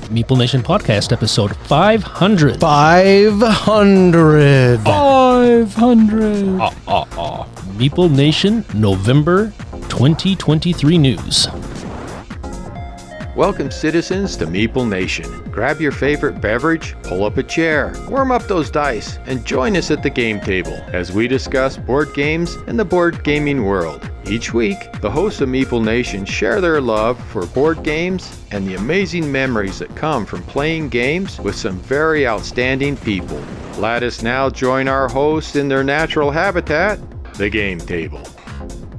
Meeple Nation Podcast, episode 500. 500. Meeple Nation, November 2023 news. Welcome, citizens, to Meeple Nation. Grab your favorite beverage, pull up a chair, warm up those dice, and join us at the game table as we discuss board games and the board gaming world. Each week, the hosts of Meeple Nation share their love for board games and the amazing memories that come from playing games with some very outstanding people. Let us now join our hosts in their natural habitat, the game table.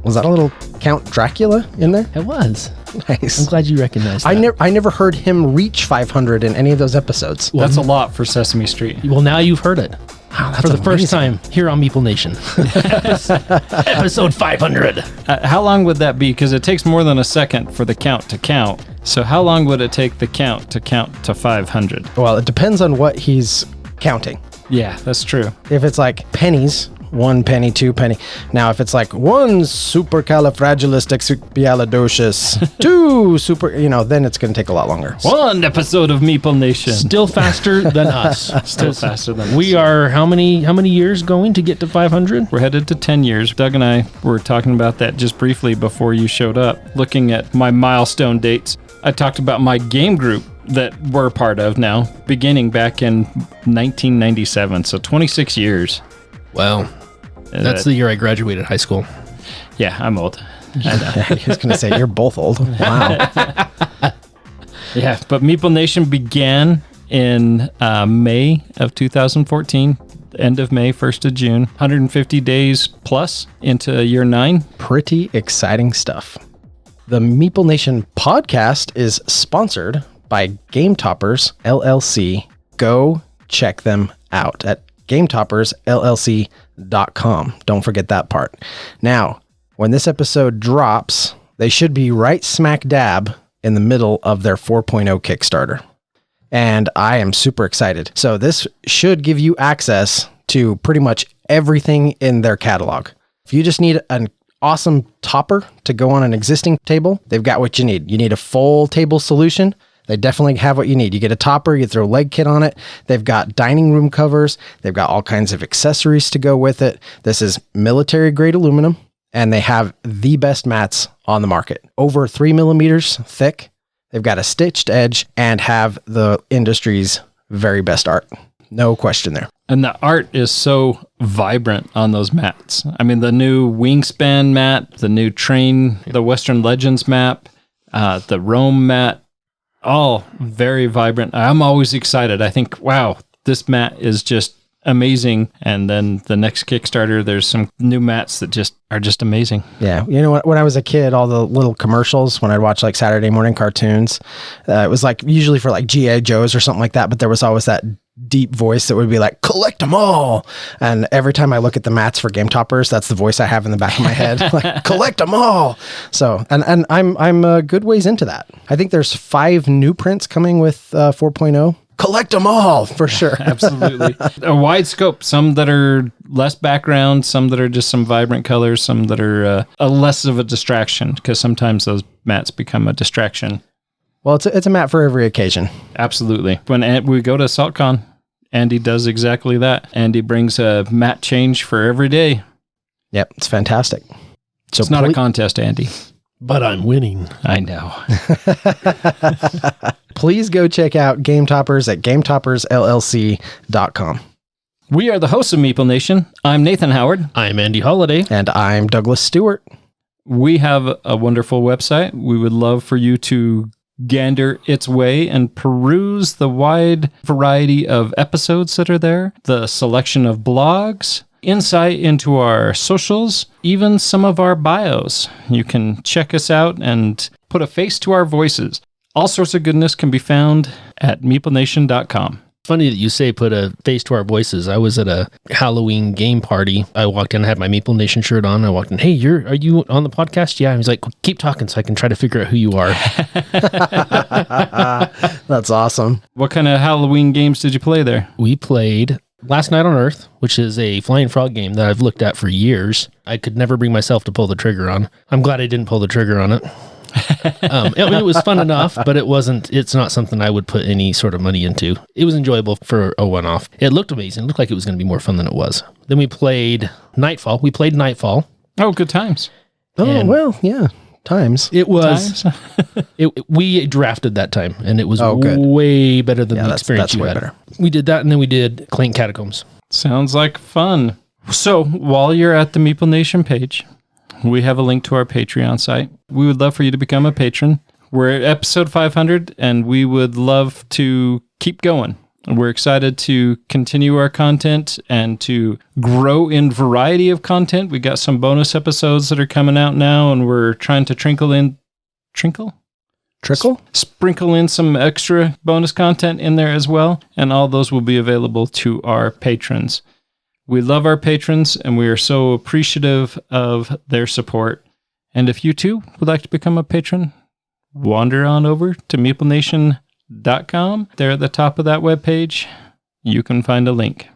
Was that a little Count Dracula in there? It was. Nice. I'm glad you recognized that. I never heard him reach 500 in any of those episodes. That's a lot for Sesame Street. Well, now you've heard it. Wow, that's for the amazing. first time here on Meeple Nation. Episode 500. How long would that be? Because it takes more than a second for the count to count. So how long would it take the count to 500? Well, it depends on what he's counting. Yeah, that's true. If it's like pennies, 1 penny, 2 penny. Now, if it's like 1 supercalifragilisticexpialidocious, 2 super, then it's going to take a lot longer. One episode of Meeple Nation. Still faster than us. Still faster than us. We are how many years going to get to 500? We're headed to 10 years. Doug and I were talking about that just briefly before you showed up. Looking at my milestone dates, I talked about my game group that we're part of now, beginning back in 1997. So 26 years. Wow. That's the year I graduated high school. Yeah, I'm old. I was going to say, you're both old. Wow. Yeah, but Meeple Nation began in May of 2014, end of May, 1st of June, 150 days plus into year 9. Pretty exciting stuff. The Meeple Nation podcast is sponsored by Game Toppers LLC. Go check them out at GameToppersLLC.com. Don't forget that part. Now, when this episode drops, they should be right smack dab in the middle of their 4.0 Kickstarter. And I am super excited. So this should give you access to pretty much everything in their catalog. If you just need an awesome topper to go on an existing table, they've got what you need. You need a full table solution. They definitely have what you need. You get a topper, you throw a leg kit on it. They've got dining room covers. They've got all kinds of accessories to go with it. This is military grade aluminum, and they have the best mats on the market. Over 3 millimeters thick. They've got a stitched edge and have the industry's very best art. No question there. And the art is so vibrant on those mats. I mean, the new Wingspan mat, the new Train, the Western Legends map, the Rome mat, all very vibrant. I'm always excited. I think, wow, this mat is just amazing. And then the next Kickstarter, there's some new mats that are just amazing. Yeah. You know what? When I was a kid, all the little commercials, when I'd watch like Saturday morning cartoons, it was like usually for like G.I. Joes or something like that. But there was always that deep voice that would be like, collect them all. And every time I look at the mats for Game Toppers, that's the voice I have in the back of my head, like, collect them all. So, and I'm a good ways into that. I think there's 5 new prints coming with 4.0. Collect them all for sure. Absolutely. A wide scope, some that are less background, some that are just some vibrant colors, some that are a less of a distraction, because sometimes those mats become a distraction. Well, it's a mat for every occasion. Absolutely. When we go to SaltCon, Andy does exactly that. Andy brings a mat change for every day. Yep, it's fantastic. So it's not a contest, Andy. But I'm winning. I know. Please go check out Game Toppers at GameToppersLLC.com. We are the hosts of Meeple Nation. I'm Nathan Howard. I'm Andy Holliday. And I'm Douglas Stewart. We have a wonderful website. We would love for you to gander its way and peruse the wide variety of episodes that are there, the selection of blogs, insight into our socials, even some of our bios. You can check us out and put a face to our voices. All sorts of goodness can be found at meeplenation.com. Funny that you say put a face to our voices. I was at a Halloween game party. I walked in, I had my Meeple Nation shirt on. I walked in, hey, are you on the podcast? Yeah. He was like, keep talking so I can try to figure out who you are. That's awesome. What kind of Halloween games did you play there? We played Last Night on Earth, which is a flying frog game that I've looked at for years. I could never bring myself to pull the trigger on. I'm glad I didn't pull the trigger on it. It was fun enough, but it's not something I would put any sort of money into. It was enjoyable for a one-off. It looked amazing. It looked like it was going to be more fun than it was. Then we played Nightfall. Oh, good times. Oh, well, yeah. Times. It was, we drafted that time, and it was way better than the experience you had. Better. We did that, and then we did Clank Catacombs. Sounds like fun. So while you're at the Meeple Nation page, we have a link to our Patreon site. We would love for you to become a patron. We're at episode 500, and we would love to keep going. We're excited to continue our content and to grow in variety of content. We got some bonus episodes that are coming out now, and we're trying to sprinkle in some extra bonus content in there as well, and all those will be available to our patrons. We love our patrons, and we are so appreciative of their support. And if you too would like to become a patron, wander on over to meeplenation.com. There at the top of that webpage, you can find a link.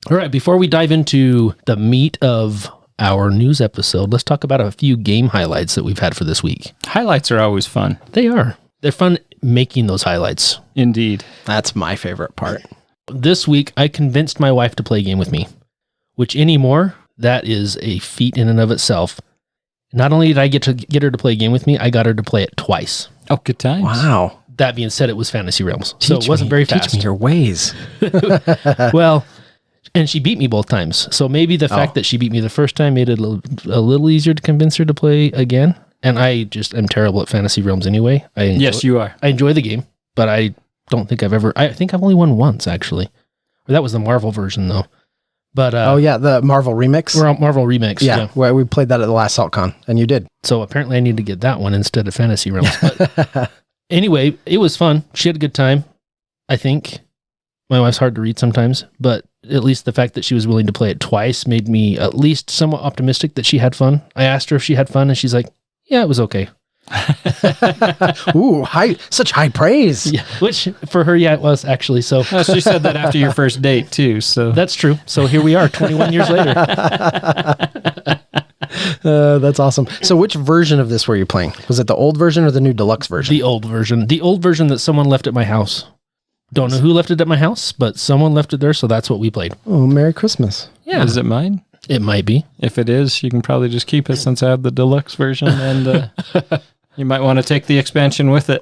All right, before we dive into the meat of our news episode, let's talk about a few game highlights that we've had for this week. Highlights are always fun. They are. They're fun making those highlights. Indeed. That's my favorite part. This week, I convinced my wife to play a game with me, which anymore, that is a feat in and of itself. Not only did I get to get her to play a game with me, I got her to play it twice. Oh, good times. Wow. That being said, it was Fantasy Realms, so it wasn't very fast. Teach me your ways. Well, and she beat me both times. So maybe the fact that she beat me the first time made it a little easier to convince her to play again. And I just am terrible at Fantasy Realms anyway. Yes, you are. I enjoy the game, but I don't think I think I've only won once, actually. Or that was the Marvel version, though. But the Marvel remix. Marvel remix. Yeah, well, we played that at the last SaltCon, and you did. So apparently, I need to get that one instead of Fantasy Realms. But anyway, it was fun. She had a good time. I think my wife's hard to read sometimes, but at least the fact that she was willing to play it twice made me at least somewhat optimistic that she had fun. I asked her if she had fun, and she's like, "Yeah, it was okay." Ooh, such high praise. Yeah, which for her, it was actually. So she said that after your first date too. So that's true. So here we are, 21 years later. That's awesome. So which version of this were you playing? Was it the old version or the new deluxe version? The old version. The old version that someone left at my house. Don't know who left it at my house, but someone left it there, so that's what we played. Oh, Merry Christmas. Yeah. Is it mine? It might be. If it is, you can probably just keep it since I have the deluxe version, and you might want to take the expansion with it.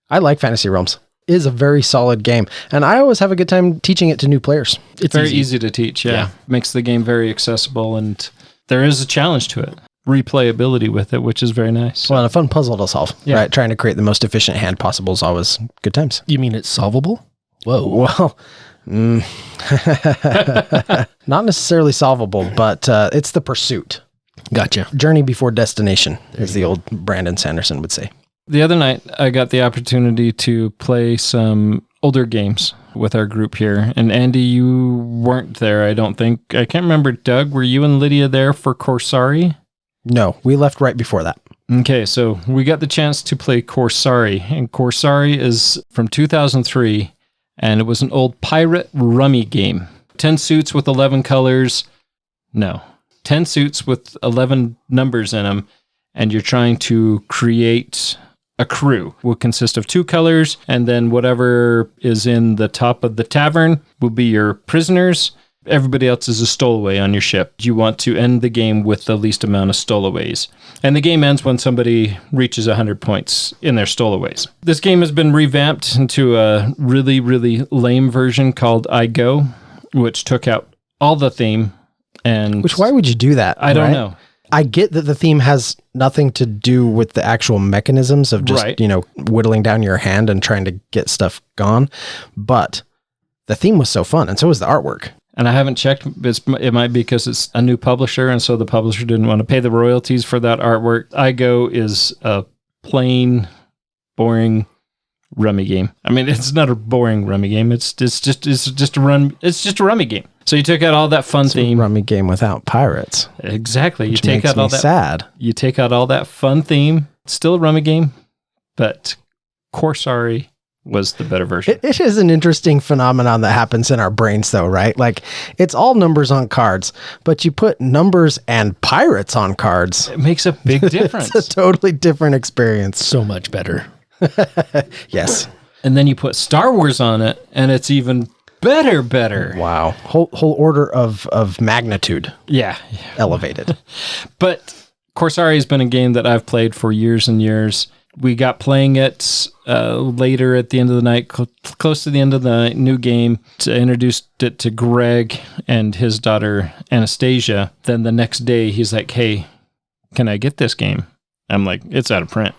I like Fantasy Realms. It is a very solid game, and I always have a good time teaching it to new players. It's very easy to teach, yeah. Makes the game very accessible, and there is a challenge to it. Replayability with it, which is very nice. Well, and a fun puzzle to solve, right? Trying to create the most efficient hand possible is always good times. You mean it's solvable? Whoa. Well, not necessarily solvable, but it's the pursuit. Gotcha. Journey before destination, as the old Brandon Sanderson would say. The other night, I got the opportunity to play some older games with our group here. And Andy, you weren't there, I don't think. I can't remember. Doug, were you and Lydia there for Corsari? No, we left right before that. Okay, so we got the chance to play Corsari. And Corsari is from 2003, and it was an old pirate rummy game. 10 suits with 11 colors. No. 10 suits with 11 numbers in them, and you're trying to create a crew. Will consist of 2 colors, and then whatever is in the top of the tavern will be your prisoners. Everybody else is a stowaway on your ship. You want to end the game with the least amount of stowaways. And the game ends when somebody reaches 100 points in their stowaways. This game has been revamped into a really, really lame version called I Go, which took out all the theme. Why would you do that? I don't know. I get that the theme has nothing to do with the actual mechanisms of just, whittling down your hand and trying to get stuff gone. But the theme was so fun, and so was the artwork. And I haven't checked. It might be because it's a new publisher, and so the publisher didn't want to pay the royalties for that artwork. I Go is a plain, boring rummy game. I mean, it's not a boring rummy game. It's just a rummy game. So you took out all that fun theme. A rummy game without pirates. Exactly. Which makes me sad. You take out all that fun theme. It's still a rummy game, but Corsari was the better version. It is an interesting phenomenon that happens in our brains, though, right? Like, it's all numbers on cards, but you put numbers and pirates on cards. It makes a big difference. It's a totally different experience. So much better. Yes. And then you put Star Wars on it, and it's even better. Wow. Whole order of magnitude Yeah. elevated. But Corsari has been a game that I've played for years and years. We got playing it later at the end of the night, close to the end of the night, new game. Introduced it to Greg and his daughter Anastasia. Then the next day, he's like, hey, can I get this game? I'm like, it's out of print.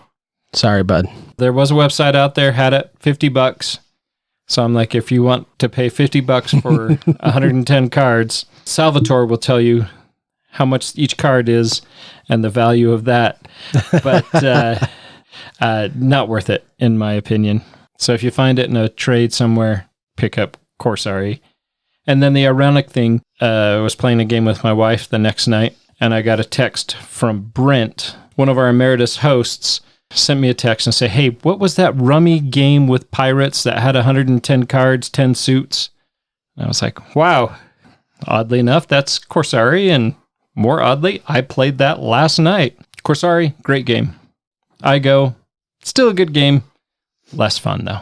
Sorry, bud. There was a website out there, had it, $50. So I'm like, if you want to pay $50 for 110 cards, Salvatore will tell you how much each card is and the value of that. But not worth it, in my opinion. So if you find it in a trade somewhere, pick up Corsari. And then the ironic thing, I was playing a game with my wife the next night, and I got a text from Brent, one of our emeritus hosts, sent me a text and say, hey, what was that rummy game with pirates that had 110 cards, 10 suits? And I was like, wow. Oddly enough, that's Corsari, and more oddly, I played that last night. Corsari, great game. I go, still a good game. Less fun, though.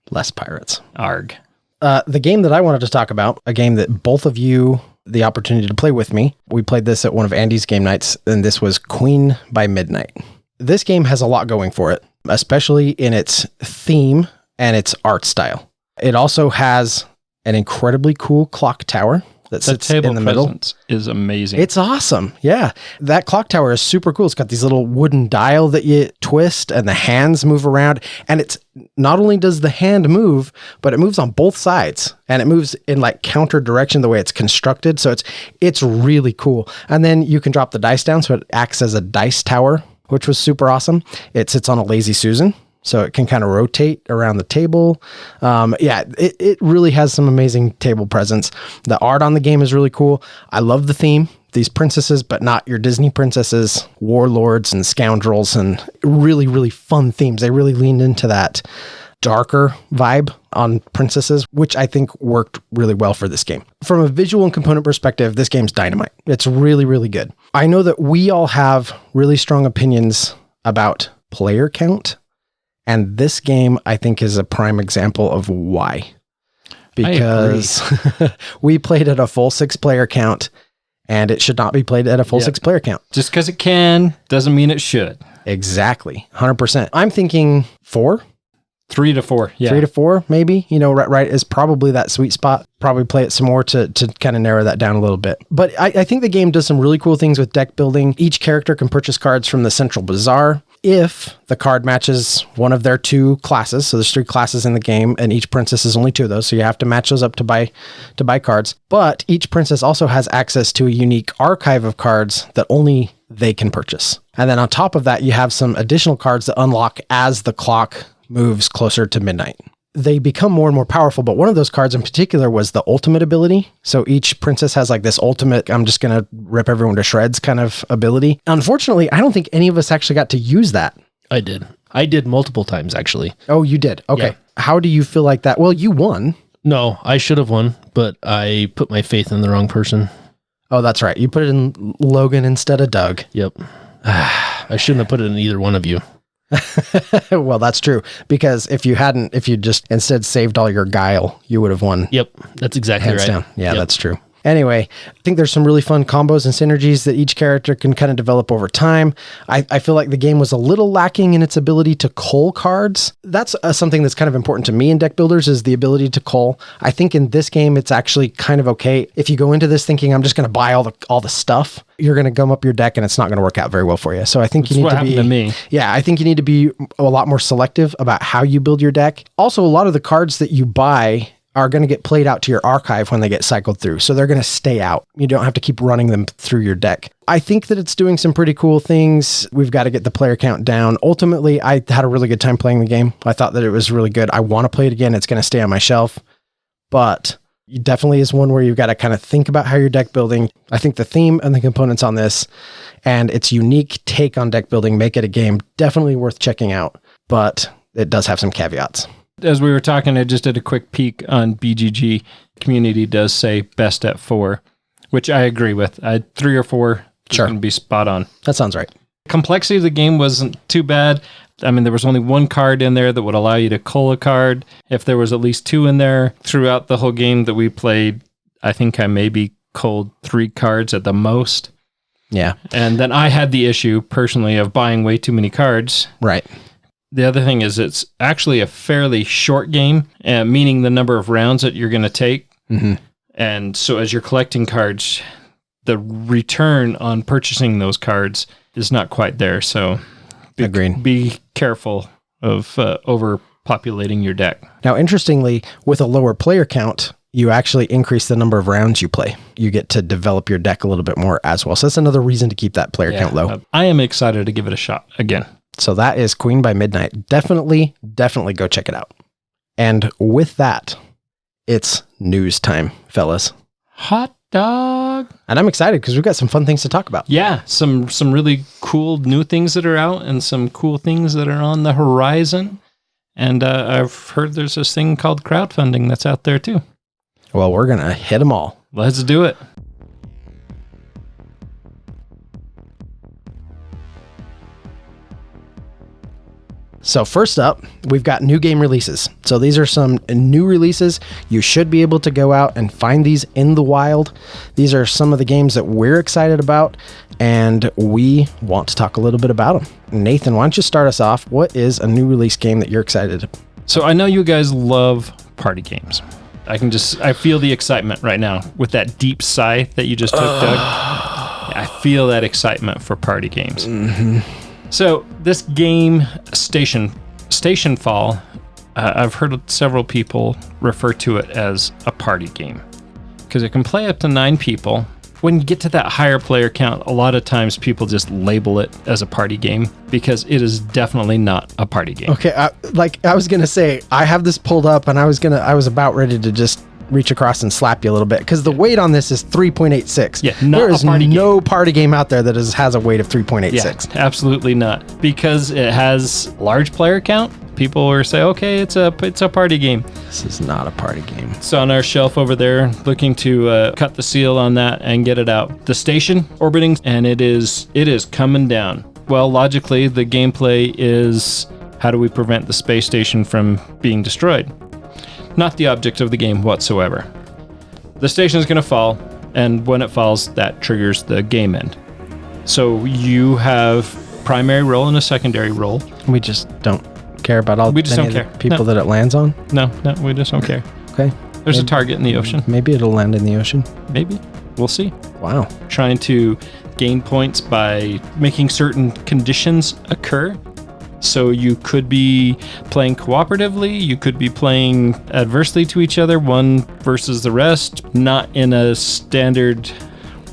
Less pirates. Arg. The game that I wanted to talk about, a game that both of you the opportunity to play with me. We played this at one of Andy's game nights, and this was Queen by Midnight. This game has a lot going for it, especially in its theme and its art style. It also has an incredibly cool clock tower that sits in the middle. Is amazing. It's awesome. Yeah. That clock tower is super cool. It's got these little wooden dial that you twist and the hands move around. And it's not only does the hand move, but it moves on both sides and it moves in like counter direction the way it's constructed. So it's really cool. And then you can drop the dice down. So it acts as a dice tower, which was super awesome. It sits on a Lazy Susan, so it can kind of rotate around the table. It really has some amazing table presence. The art on the game is really cool. I love the theme. These princesses, but not your Disney princesses, warlords and scoundrels, and really, really fun themes. They really leaned into that darker vibe on princesses, which I think worked really well for this game. From a visual and component perspective, this game's dynamite. It's really, really good. I know that we all have really strong opinions about player count, and this game, I think, is a prime example of why. Because we played at a full 6-player count, and it should not be played at a full 6-player count. Just because it can doesn't mean it should. Exactly. 100%. I'm thinking 4. 3 to 4. Yeah. 3 to 4, maybe. Right is probably that sweet spot. Probably play it some more to kind of narrow that down a little bit. But I think the game does some really cool things with deck building. Each character can purchase cards from the central bazaar if the card matches one of their 2 classes. So there's 3 classes in the game, and each princess is only 2 of those. So you have to match those up to buy cards. But each princess also has access to a unique archive of cards that only they can purchase. And then on top of that, you have some additional cards that unlock as the clock moves closer to midnight. They become more and more powerful, but one of those cards in particular was the ultimate ability. So each princess has like this ultimate, I'm just going to rip everyone to shreds kind of ability. Unfortunately, I don't think any of us actually got to use that. I did multiple times, actually. Oh, you did? Okay. Yeah. How do you feel like that? Well, you won. No, I should have won, but I put my faith in the wrong person. Oh, that's right. You put it in Logan instead of Doug. Yep. I shouldn't have put it in either one of you. Well, that's true, because if you just instead saved all your guile, you would have won. Yep, that's exactly hands right. Down. Yeah, yep. That's true. Anyway, I think there's some really fun combos and synergies that each character can kind of develop over time. I feel like the game was a little lacking in its ability to cull cards. That's something that's kind of important to me in deck builders, is the ability to cull. I think in this game, it's actually kind of okay. If you go into this thinking, I'm just going to buy all the stuff, you're going to gum up your deck and it's not going to work out very well for you. So I think That's you need what to be, happened to me. Yeah, I think you need to be a lot more selective about how you build your deck. Also, a lot of the cards that you buy are going to get played out to your archive when they get cycled through. So they're going to stay out. You don't have to keep running them through your deck. I think that it's doing some pretty cool things. We've got to get the player count down. Ultimately, I had a really good time playing the game. I thought that it was really good. I want to play it again. It's going to stay on my shelf, but it definitely is one where you've got to kind of think about how you're deck building. I think the theme and the components on this and its unique take on deck building make it a game definitely worth checking out, but it does have some caveats. As we were talking, I just did a quick peek on BGG. Community does say best at 4, which I agree with. 3 or 4 Sure. can be spot on. That sounds right. Complexity of the game wasn't too bad. I mean, there was only 1 card in there that would allow you to cull a card. If there was at least 2 in there throughout the whole game that we played, I think I maybe culled 3 cards at the most. Yeah. And then I had the issue personally of buying way too many cards. Right. The other thing is it's actually a fairly short game, meaning the number of rounds that you're going to take. Mm-hmm. And so as you're collecting cards, the return on purchasing those cards is not quite there. So Agreed. Be careful of overpopulating your deck. Now, interestingly, with a lower player count, you actually increase the number of rounds you play. You get to develop your deck a little bit more as well. So that's another reason to keep that player count low. I am excited to give it a shot again. So that is Queen by Midnight. Definitely go check it out. And with that, it's news time, fellas. Hot dog. And I'm excited because we've got some fun things to talk about. Yeah, some really cool new things that are out and some cool things that are on the horizon. And I've heard there's this thing called crowdfunding that's out there too. Well, we're going to hit them all. Let's do it. So first up, we've got new game releases. So these are some new releases. You should be able to go out and find these in the wild. These are some of the games that we're excited about, and we want to talk a little bit about them. Nathan, why don't you start us off? What is a new release game that you're excited about? So I know you guys love party games. I feel the excitement right now with that deep sigh that you just took, Doug. I feel that excitement for party games. Mm-hmm. So this game, Station Fall, I've heard several people refer to it as a party game because it can play up to 9 people. When you get to that higher player count, a lot of times people just label it as a party game because it is definitely not a party game. Okay, I was gonna say, I have this pulled up, and I was about ready to just reach across and slap you a little bit because the weight on this is 3.86. Yeah, not there is a party no party game out there that has a weight of 3.86. Yeah, absolutely not, because it has large player count. People will say, okay, it's a party game. This is not a party game. It's on our shelf over there, looking to cut the seal on that and get it out. The station orbiting, and it is coming down. Well, logically, the gameplay is how do we prevent the space station from being destroyed? Not the object of the game whatsoever. The station is going to fall, and when it falls, that triggers the game end. So you have primary role and a secondary role. We just don't care about all care. People that it lands on. No, we just don't care. Okay. There's a target in the ocean. Maybe it'll land in the ocean. Maybe. We'll see. Wow. Trying to gain points by making certain conditions occur. So you could be playing cooperatively, you could be playing adversely to each other, one versus the rest, not in a standard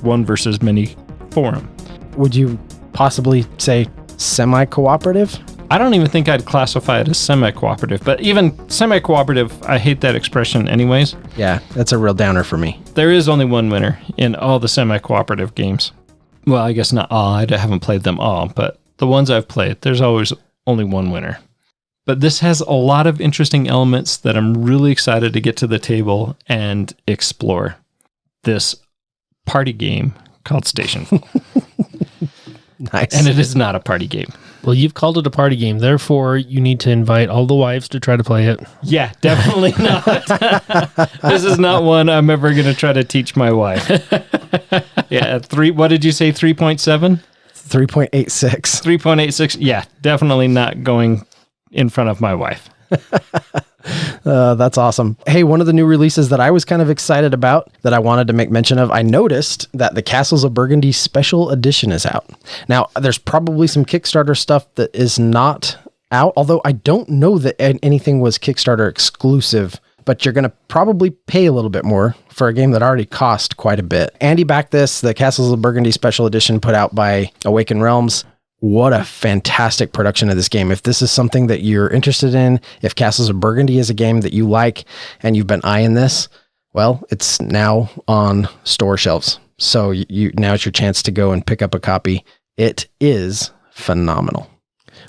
one versus many forum. Would you possibly say semi-cooperative? I don't even think I'd classify it as semi-cooperative, but even semi-cooperative, I hate that expression anyways. Yeah, that's a real downer for me. There is only one winner in all the semi-cooperative games. Well, I guess not all, I haven't played them all, but the ones I've played, there's always only one winner. But this has a lot of interesting elements that I'm really excited to get to the table and explore. This party game called Station. Nice. And it is not a party game. Well, you've called it a party game. Therefore, you need to invite all the wives to try to play it. Yeah, definitely not. This is not one I'm ever going to try to teach my wife. Yeah, what did you say, 3.7? 3.86. 3.86. Yeah, definitely not going in front of my wife. That's awesome. Hey, one of the new releases that I was kind of excited about that I wanted to make mention of, I noticed that the Castles of Burgundy Special Edition is out. Now, there's probably some Kickstarter stuff that is not out, although I don't know that anything was Kickstarter exclusive, but you're going to probably pay a little bit more for a game that already cost quite a bit. Andy backed this, the Castles of Burgundy Special Edition put out by Awaken Realms. What a fantastic production of this game. If this is something that you're interested in, if Castles of Burgundy is a game that you like and you've been eyeing this, well, it's now on store shelves. So now it's your chance to go and pick up a copy. It is phenomenal.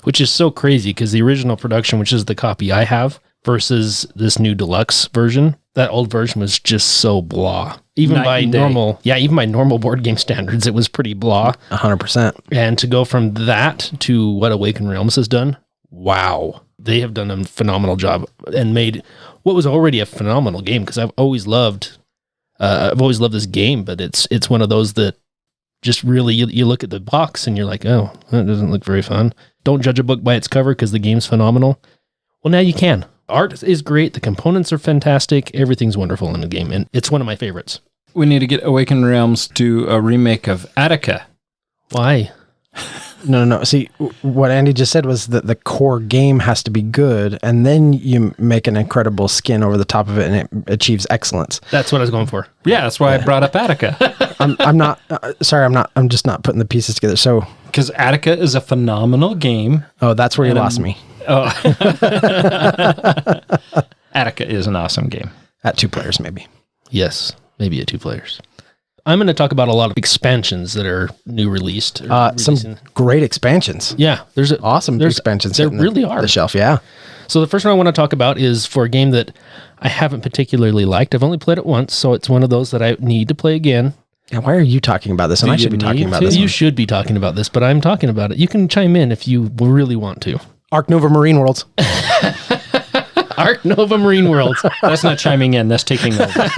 Which is so crazy because the original production, which is the copy I have, versus this new deluxe version. That old version was just so blah. Even Night by and day. even by normal board game standards, it was pretty blah. 100%. And to go from that to what Awakened Realms has done, wow. They have done a phenomenal job and made what was already a phenomenal game, because I've always loved this game, but it's one of those that just really, you look at the box and you're like, oh, that doesn't look very fun. Don't judge a book by its cover because the game's phenomenal. Well, now you can. Art is great. The components are fantastic. Everything's wonderful in the game, and it's one of my favorites. We need to get Awakened Realms to a remake of Attica. Why? No. See, what Andy just said was that the core game has to be good, and then you make an incredible skin over the top of it, and it achieves excellence. That's what I was going for. Yeah, that's why I brought up Attica. I'm not, sorry, I'm just not putting the pieces together. So, Because Attica is a phenomenal game. oh, that's where you lost me. Oh. Attica is an awesome game. At 2 players, maybe. Yes, maybe at 2 players. I'm going to talk about a lot of expansions that are new released. Some great expansions. Yeah, Awesome expansions. There hitting really are. The shelf, yeah. So the first one I want to talk about is for a game that I haven't particularly liked. I've only played it once, so it's one of those that I need to play again. Yeah, why are you talking about this? And Do I should you be talking need about to? this. You should be talking about this, but I'm talking about it. You can chime in if you really want to. Ark Nova Marine Worlds. Ark Nova Marine Worlds. That's not chiming in. That's taking over.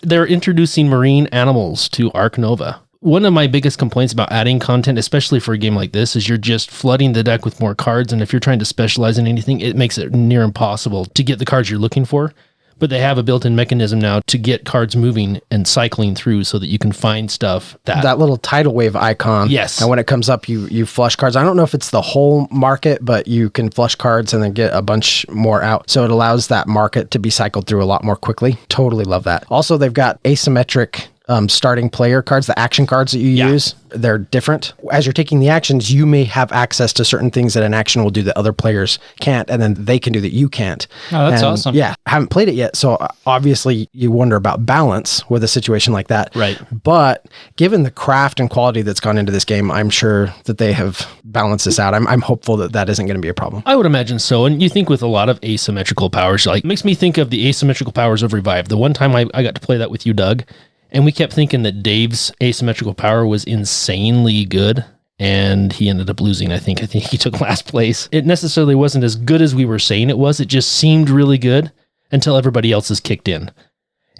They're introducing marine animals to Ark Nova. One of my biggest complaints about adding content, especially for a game like this, is you're just flooding the deck with more cards. And if you're trying to specialize in anything, it makes it near impossible to get the cards you're looking for. But they have a built-in mechanism now to get cards moving and cycling through so that you can find stuff that little tidal wave icon. Yes. And when it comes up, you flush cards. I don't know if it's the whole market, but you can flush cards and then get a bunch more out. So it allows that market to be cycled through a lot more quickly. Totally love that. Also, they've got asymmetric starting player cards, the action cards that you use. They're different. As you're taking the actions, you may have access to certain things that an action will do that other players can't, and then they can do that you can't. Oh, that's And, awesome. Yeah, haven't played it yet, so obviously you wonder about balance with a situation like that. Right. But given the craft and quality that's gone into this game, I'm sure that they have balanced this out. I'm hopeful that that isn't going to be a problem. I would imagine so. And you think with a lot of asymmetrical powers, like makes me think of the asymmetrical powers of Revive. The one time I got to play that with you, Doug, and we kept thinking that Dave's asymmetrical power was insanely good, and he ended up losing. I think he took last place. It necessarily wasn't as good as we were saying it was. It just seemed really good until everybody else has kicked in.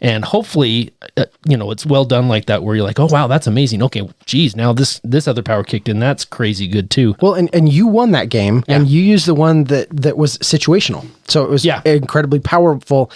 And hopefully, it's well done like that, where you're like, oh, wow, that's amazing. Okay, geez, now this other power kicked in. That's crazy good too. Well, and you won that game, and you used the one that was situational. So it was incredibly powerful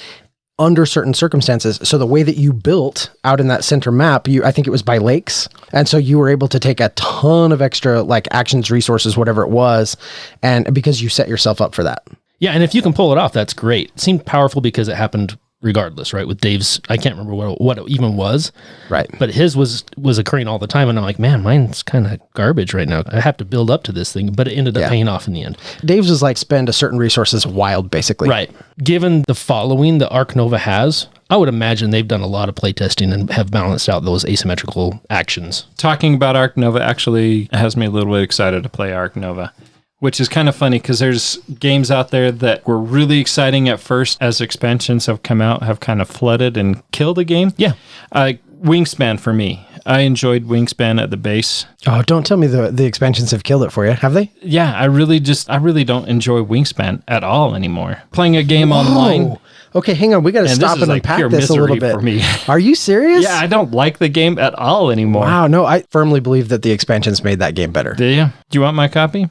under certain circumstances. So the way that you built out in that center map, I think it was by lakes. And so you were able to take a ton of extra like actions, resources, whatever it was. And because you set yourself up for that. Yeah. And if you can pull it off, that's great. It seemed powerful because it happened regardless, right? With Dave's, I can't remember what it even was. Right. But his was occurring all the time. And I'm like, man, mine's kind of garbage right now. I have to build up to this thing, but it ended up paying off in the end. Dave's was like spend a certain resources wild, basically. Right. Given the following that Ark Nova has, I would imagine they've done a lot of playtesting and have balanced out those asymmetrical actions. Talking about Ark Nova actually has me a little bit excited to play Ark Nova, which is kind of funny because there's games out there that were really exciting at first as expansions have come out, have kind of flooded and killed a game. Yeah. Wingspan for me. I enjoyed Wingspan at the base. Oh, don't tell me the expansions have killed it for you, have they? Yeah, I really don't enjoy Wingspan at all anymore. Playing a game online. Okay, hang on. We got to stop and like unpack this a little bit. for me. Are you serious? Yeah, I don't like the game at all anymore. Wow, no, I firmly believe that the expansions made that game better. Do you? Do you want my copy?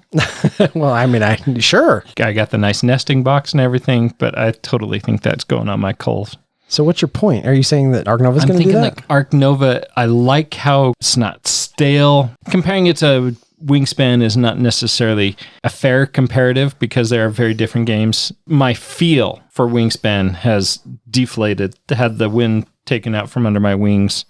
Well, I mean, sure. I got the nice nesting box and everything, but I totally think that's going on my coals. So what's your point? Are you saying that Ark Nova is going to do that? Like Ark Nova, I like how it's not stale. Comparing it to Wingspan is not necessarily a fair comparative because they are very different games. My feel for Wingspan has deflated, had the wind taken out from under my wings.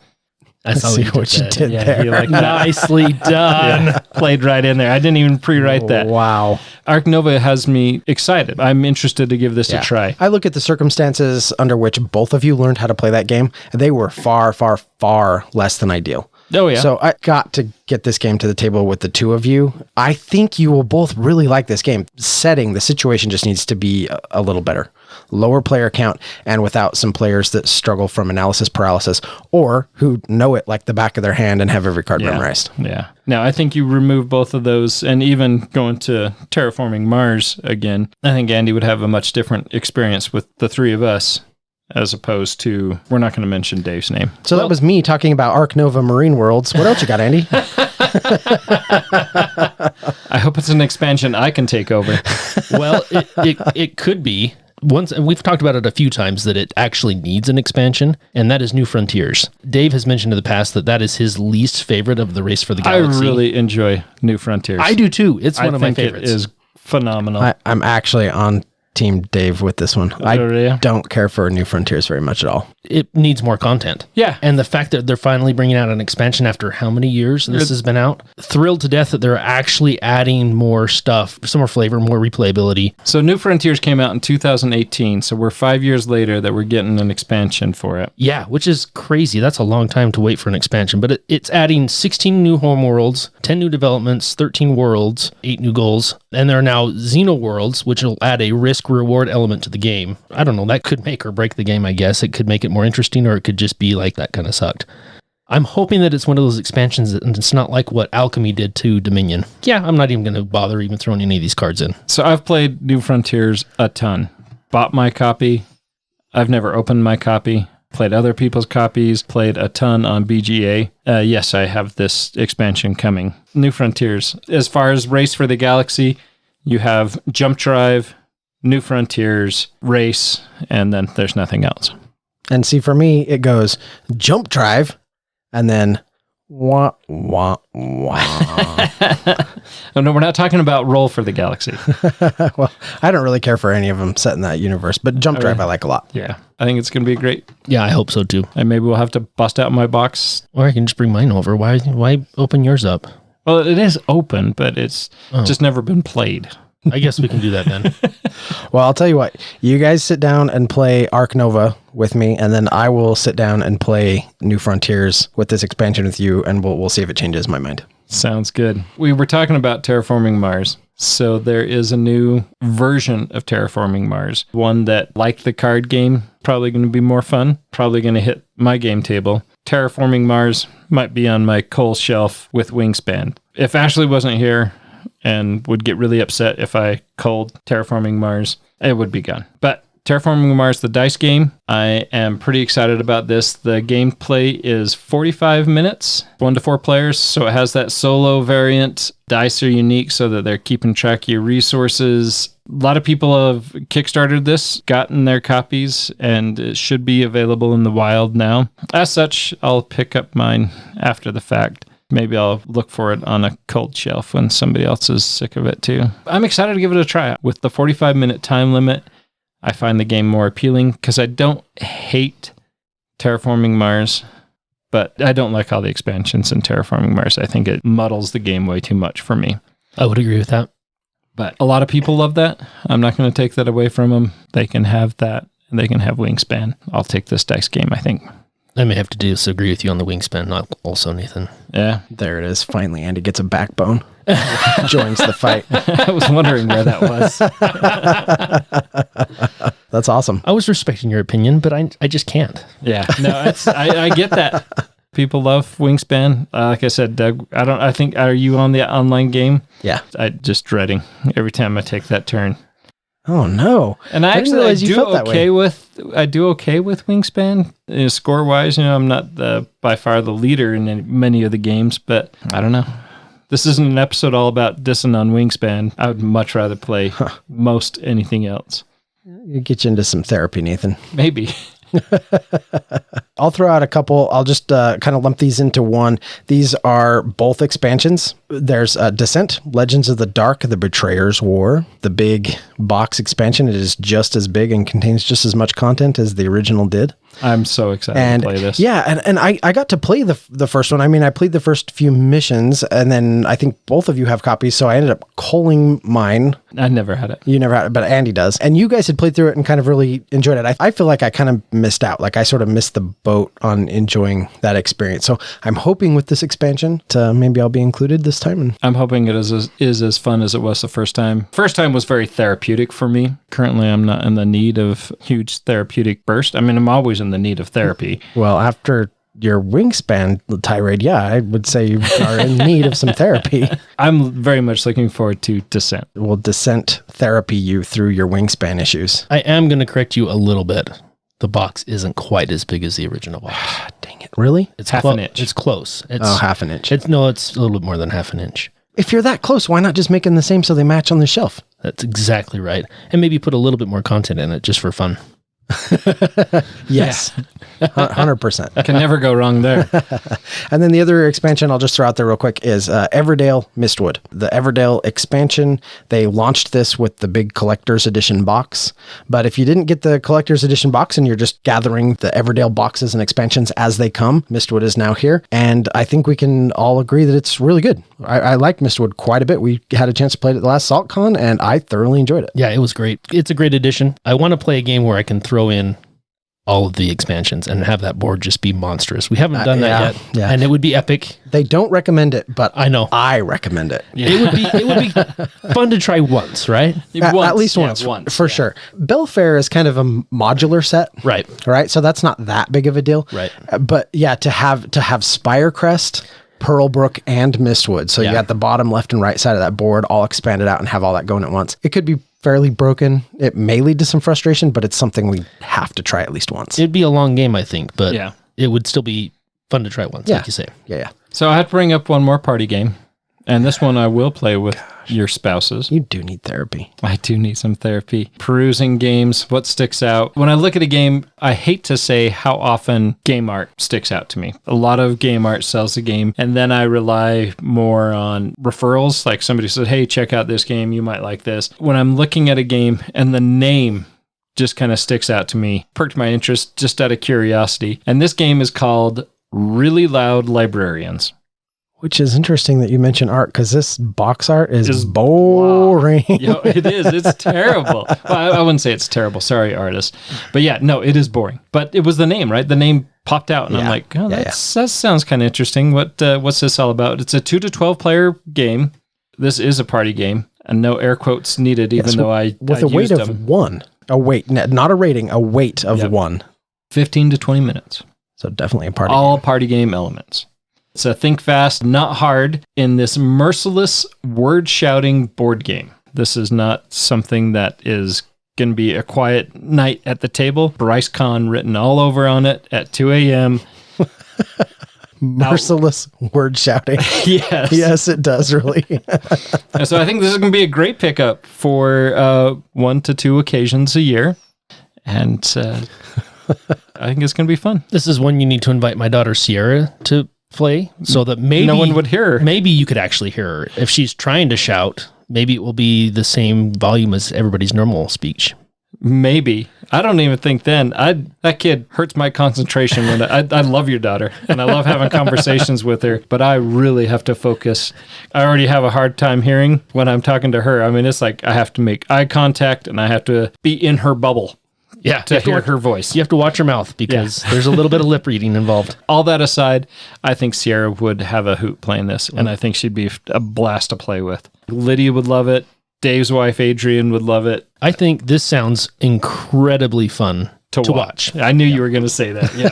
I see what you did there. You like Nicely done. Yeah, played right in there. I didn't even pre-write that. Wow. Ark Nova has me excited. I'm interested to give this a try. I look at the circumstances under which both of you learned how to play that game, and they were far, far, far less than ideal. Oh, yeah. So I got to get this game to the table with the two of you. I think you will both really like this game. The situation just needs to be a little better. Lower player count, and without some players that struggle from analysis paralysis or who know it like the back of their hand and have every card memorized. Yeah. Now, I think you remove both of those, and even going to Terraforming Mars again, I think Andy would have a much different experience with the three of us, as opposed to, we're not going to mention Dave's name. So that was me talking about Ark Nova Marine Worlds. What else you got, Andy? I hope it's an expansion I can take over. Well, it could be. Once, and we've talked about it a few times, that it actually needs an expansion, and that is New Frontiers. Dave has mentioned in the past that is his least favorite of the Race for the Galaxy. I really enjoy New Frontiers. I do too. It's one of my favorites. It is phenomenal. I'm actually on Team Dave with this one. I don't care for New Frontiers very much at all. It needs more content. Yeah. And the fact that they're finally bringing out an expansion after how many years this has been out, thrilled to death that they're actually adding more stuff, some more flavor, more replayability. So New Frontiers came out in 2018, so we're 5 years later that we're getting an expansion for it. Yeah, which is crazy. That's a long time to wait for an expansion, but it's adding 16 new home worlds, 10 new developments, 13 worlds, 8 new goals, and there are now Xeno worlds, which will add a risk-reward element to the game. I don't know, that could make or break the game, I guess. It could make it more interesting, or it could just be like, that kind of sucked. I'm hoping that it's one of those expansions and it's not like what Alchemy did to Dominion. Yeah, I'm not even going to bother even throwing any of these cards in. So I've played New Frontiers a ton. Bought my copy. I've never opened my copy. Played other people's copies. Played a ton on BGA. Yes, I have this expansion coming. New Frontiers. As far as Race for the Galaxy, you have Jump Drive, New Frontiers, Race, and then there's nothing else. And see, for me, it goes Jump Drive, and then wah, wah, wah. Oh, no, we're not talking about Roll for the Galaxy. Well, I don't really care for any of them set in that universe, but Jump Drive I like a lot. Yeah, I think it's going to be great. Yeah, I hope so too. And maybe we'll have to bust out my box. Or I can just bring mine over. Why open yours up? Well, it is open, but it's just never been played. I guess we can do that then. Well, I'll tell you what. You guys sit down and play Ark Nova with me, and then I will sit down and play New Frontiers with this expansion with you, and we'll see if it changes my mind. Sounds good. We were talking about Terraforming Mars. So there is a new version of Terraforming Mars. One that, like the card game, probably going to be more fun. Probably going to hit my game table. Terraforming Mars might be on my coal shelf with Wingspan. If Ashley wasn't here and would get really upset if I called Terraforming Mars, it would be gone. But Terraforming Mars, the dice game, I am pretty excited about this. The gameplay is 45 minutes, 1 to 4 players, so it has that solo variant. Dice are unique so that they're keeping track of your resources. A lot of people have Kickstarted this, gotten their copies, and it should be available in the wild now. As such, I'll pick up mine after the fact. Maybe I'll look for it on a cold shelf when somebody else is sick of it too. I'm excited to give it a try. With the 45-minute time limit, I find the game more appealing because I don't hate Terraforming Mars, but I don't like all the expansions in Terraforming Mars. I think it muddles the game way too much for me. I would agree with that. But a lot of people love that. I'm not going to take that away from them. They can have that, and they can have Wingspan. I'll take this dice game, I think. I may have to disagree with you on the Wingspan, not also, Nathan. Yeah. There it is. Finally, Andy gets a backbone. Joins the fight. I was wondering where that was. That's awesome. I was respecting your opinion, but I just can't. Yeah. No, I get that. People love Wingspan. Like I said, Doug, I think, are you on the online game? Yeah. I just dreading every time I take that turn. Oh no! And I do okay with Wingspan. Score wise, I'm not by far the leader in many of the games, but I don't know. This isn't an episode all about dissing on Wingspan. I would much rather play most anything else. You get you into some therapy, Nathan. Maybe. I'll throw out a couple. I'll just kind of lump these into one. These are both expansions. There's Descent, Legends of the Dark, The Betrayer's War. The big box expansion. It is just as big and contains just as much content as the original did. I'm so excited to play this. Yeah, and I got to play the first one. I mean, I played the first few missions, and then I think both of you have copies, so I ended up culling mine. I never had it. You never had it, but Andy does. And you guys had played through it and kind of really enjoyed it. I feel like I kind of missed out. Like I sort of missed the boat boat on enjoying that experience. So I'm hoping with this expansion maybe I'll be included this time. And I'm hoping it is as fun as it was the first time. First time was very therapeutic for me. Currently, I'm not in the need of huge therapeutic burst. I mean, I'm always in the need of therapy. well, after your wingspan tirade, yeah, I would say you are in need of some therapy. I'm very much looking forward to Descent. We'll Descent therapy you through your wingspan issues. I am going to correct you a little bit. The box isn't quite as big as the original box. Dang it. Really? It's half an inch. It's close. It's, half an inch. It's a little bit more than half an inch. If you're that close, why not just make them the same so they match on the shelf? That's exactly right. And maybe put a little bit more content in it just for fun. Yes. 100%. Can never go wrong there. And then the other expansion I'll just throw out there real quick is Everdale Mistwood. The Everdale expansion, they launched this with the big collector's edition box. But if you didn't get the collector's edition box and you're just gathering the Everdale boxes and expansions as they come, Mistwood is now here. And I think we can all agree that it's really good. I liked Mistwood quite a bit. We had a chance to play it at the last SaltCon and I thoroughly enjoyed it. Yeah, it was great. It's a great addition. I want to play a game where I can throw in all of the expansions and have that board just be monstrous. We haven't done that yet. Yeah. And it would be epic. They don't recommend it, but I know. I recommend it. Yeah. It would be fun to try once, right? At least once, for sure. Belfair is kind of a modular set. Right. Right. So that's not that big of a deal. Right. But yeah, to have Spirecrest, Pearlbrook, and Mistwood. So you got the bottom left and right side of that board all expanded out and have all that going at once. It could be fairly broken. It may lead to some frustration, but it's something we have to try at least once. It'd be a long game, I think, but it would still be fun to try once, like you say. Yeah. So I had to bring up one more party game. And this one I will play with your spouses. You do need therapy. I do need some therapy. Perusing games, what sticks out? When I look at a game, I hate to say how often game art sticks out to me. A lot of game art sells the game, and then I rely more on referrals. Like somebody says, hey, check out this game. You might like this. When I'm looking at a game and the name just kind of sticks out to me, perked my interest just out of curiosity. And this game is called Really Loud Librarians. Which is interesting that you mention art, because this box art is boring. Wow. It is. It's terrible. Well, I wouldn't say it's terrible. Sorry, artist. But yeah, no, it is boring. But it was the name, right? The name popped out, and I'm like, oh, that sounds kind of interesting. What's this all about? It's a 2 to 12 player game. This is a party game, and no air quotes needed, even though I with a weight of 1. A weight, not a rating, a weight of 1. 15 to 20 minutes. So definitely a party all game. Party game elements. It's a think fast, not hard, in this merciless word-shouting board game. This is not something that is going to be a quiet night at the table. Bryce Con written all over on it at 2 a.m. Merciless word shouting. Yes. Yes, it does, really. And so I think this is going to be a great pickup for 1 to 2 occasions a year. And I think it's going to be fun. This is one you need to invite my daughter Sierra to play so that maybe no one would hear her. Maybe you could actually hear her. If she's trying to shout, maybe it will be the same volume as everybody's normal speech. Maybe. I don't even think then. That kid hurts my concentration. When I love your daughter, and I love having conversations with her, but I really have to focus. I already have a hard time hearing when I'm talking to her. I mean, it's like I have to make eye contact, and I have to be in her bubble. Yeah, to hear her voice. You have to watch her mouth because there's a little bit of lip reading involved. All that aside, I think Sierra would have a hoot playing this, and I think she'd be a blast to play with. Lydia would love it. Dave's wife, Adrian, would love it. I think this sounds incredibly fun to watch. I knew you were going to say that. Yeah.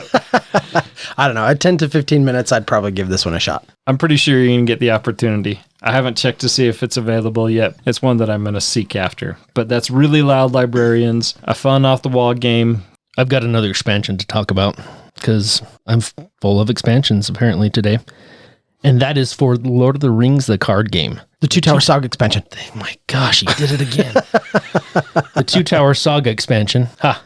I don't know. At 10 to 15 minutes, I'd probably give this one a shot. I'm pretty sure you're going to get the opportunity. I haven't checked to see if it's available yet. It's one that I'm going to seek after. But that's Really Loud Librarians, a fun off-the-wall game. I've got another expansion to talk about because I'm full of expansions apparently today. And that is for Lord of the Rings, the card game. The Two Tower Saga expansion. Oh my gosh, he did it again. The Two Tower Saga expansion. Ha.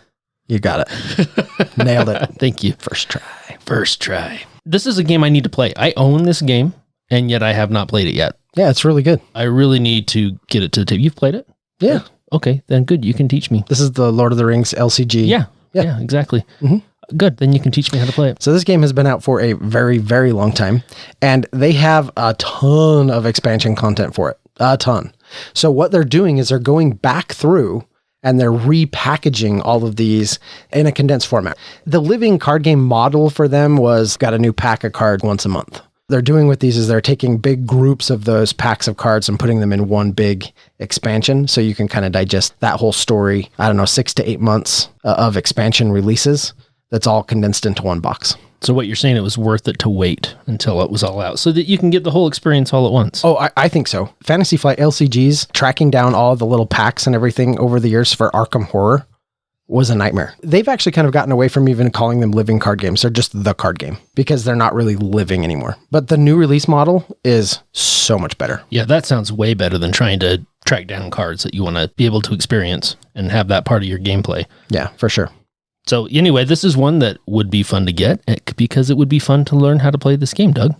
You got it. Nailed it. Thank you. First try. First try. This is a game I need to play. I own this game, and yet I have not played it yet. Yeah, it's really good. I really need to get it to the table. You've played it? Yeah. Okay, then good. You can teach me. This is the Lord of the Rings LCG. Yeah, exactly. Mm-hmm. Good. Then you can teach me how to play it. So this game has been out for a very, very long time, and they have a ton of expansion content for it. A ton. So what they're doing is they're going back through and they're repackaging all of these in a condensed format. The living card game model for them was got a new pack of cards once a month. They're doing with these is they're taking big groups of those packs of cards and putting them in one big expansion. So you can kind of digest that whole story. 6 to 8 months of expansion releases. That's all condensed into one box. So what you're saying, it was worth it to wait until it was all out so that you can get the whole experience all at once. Oh, I think so. Fantasy Flight LCGs, tracking down all the little packs and everything over the years for Arkham Horror was a nightmare. They've actually kind of gotten away from even calling them living card games. They're just the card game because they're not really living anymore. But the new release model is so much better. Yeah, that sounds way better than trying to track down cards that you want to be able to experience and have that part of your gameplay. Yeah, for sure. So anyway, this is one that would be fun to get because it would be fun to learn how to play this game, Doug.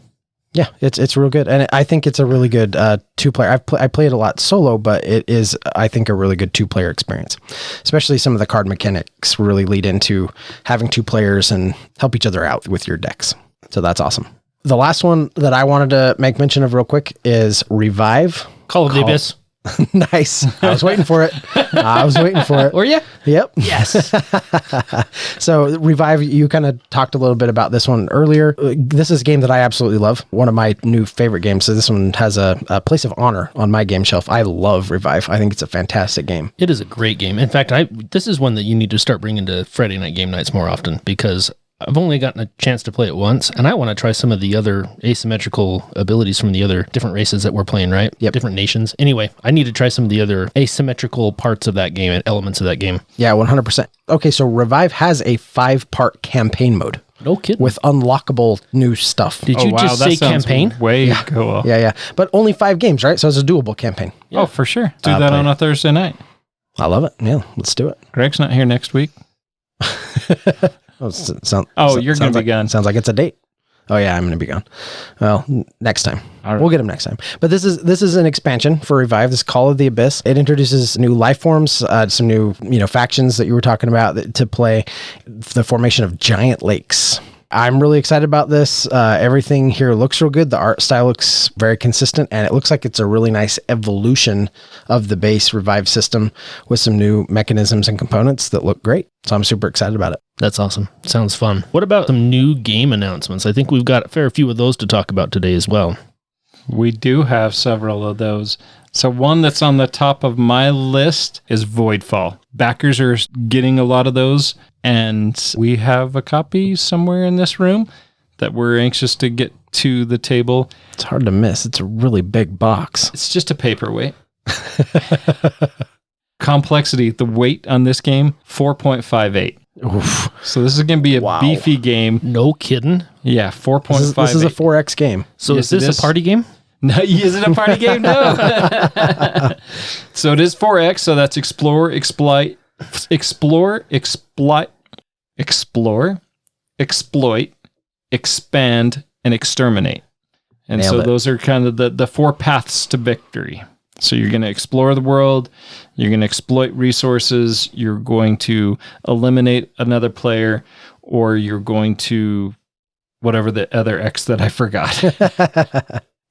Yeah, it's real good. And I think it's a really good two-player. I played a lot solo, but it is, I think, a really good two-player experience. Especially some of the card mechanics really lead into having two players and help each other out with your decks. So that's awesome. The last one that I wanted to make mention of real quick is Revive. Call of the Abyss. Nice. I was waiting for it. Were you? Yep. Yes. So Revive, you kind of talked a little bit about this one earlier. This is a game that I absolutely love. One of my new favorite games. So this one has a place of honor on my game shelf. I love Revive. I think it's a fantastic game. It is a great game. In fact, this is one that you need to start bringing to Friday night game nights more often because I've only gotten a chance to play it once, and I want to try some of the other asymmetrical abilities from the other different races that we're playing, right? Yep. Different nations. Anyway, I need to try some of the other asymmetrical parts of that game and elements of that game. Yeah, 100%. Okay, so Revive has a 5-part campaign mode. No kidding. With unlockable new stuff. Did you just say campaign? Way cool. Yeah. But only 5 games, right? So it's a doable campaign. Yeah. Oh, for sure. Do that on a Thursday night. I love it. Yeah, let's do it. Greg's not here next week. You're going to be gone. Sounds like it's a date. Oh yeah, I'm going to be gone. Well, next time. All right. We'll get him next time. But this is an expansion for Revive. This is Call of the Abyss. It introduces new life forms, some new factions that you were talking about to play the formation of giant lakes. I'm really excited about this. Everything here looks real good. The art style looks very consistent, and it looks like it's a really nice evolution of the base Revive system with some new mechanisms and components that look great. So I'm super excited about it. That's awesome. Sounds fun. What about some new game announcements? I think we've got a fair few of those to talk about today as well. We do have several of those. So one that's on the top of my list is Voidfall. Backers are getting a lot of those, and we have a copy somewhere in this room that we're anxious to get to the table. It's hard to miss. It's a really big box. It's just a paperweight. Complexity, the weight on this game, 4.58. Oof. So this is going to be a beefy game. No kidding. Yeah, 4.58. This is a 4X game. So Yes, is this a party game? No, is it a party game? No. So it is 4X. So that's explore, exploit, expand, and exterminate. And Nailed it. Those are kind of the 4 paths to victory. So you're going to explore the world, you're going to exploit resources, you're going to eliminate another player, or you're going to whatever the other X that I forgot.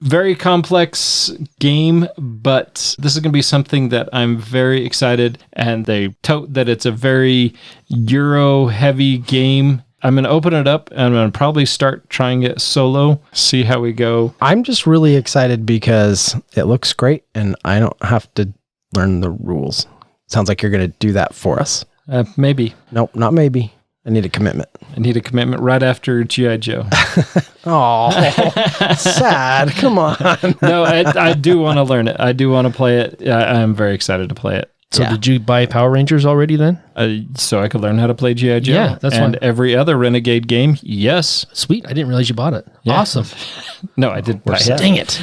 Very complex game, but this is going to be something that I'm very excited, and they tout that it's a very Euro-heavy game. I'm going to open it up, and I'm going to probably start trying it solo, see how we go. I'm just really excited because it looks great, and I don't have to learn the rules. Sounds like you're going to do that for us. Maybe. Nope, not maybe. I need a commitment. I need a commitment right after G.I. Joe. Oh, sad. Come on. No, I do want to learn it. I do want to play it. I'm very excited to play it. So did you buy Power Rangers already then? So I could learn how to play G.I. Joe. Yeah, that's and fine. Every other Renegade game, yes. Sweet. I didn't realize you bought it. Yeah. Awesome. No, I did buy it. Dang it.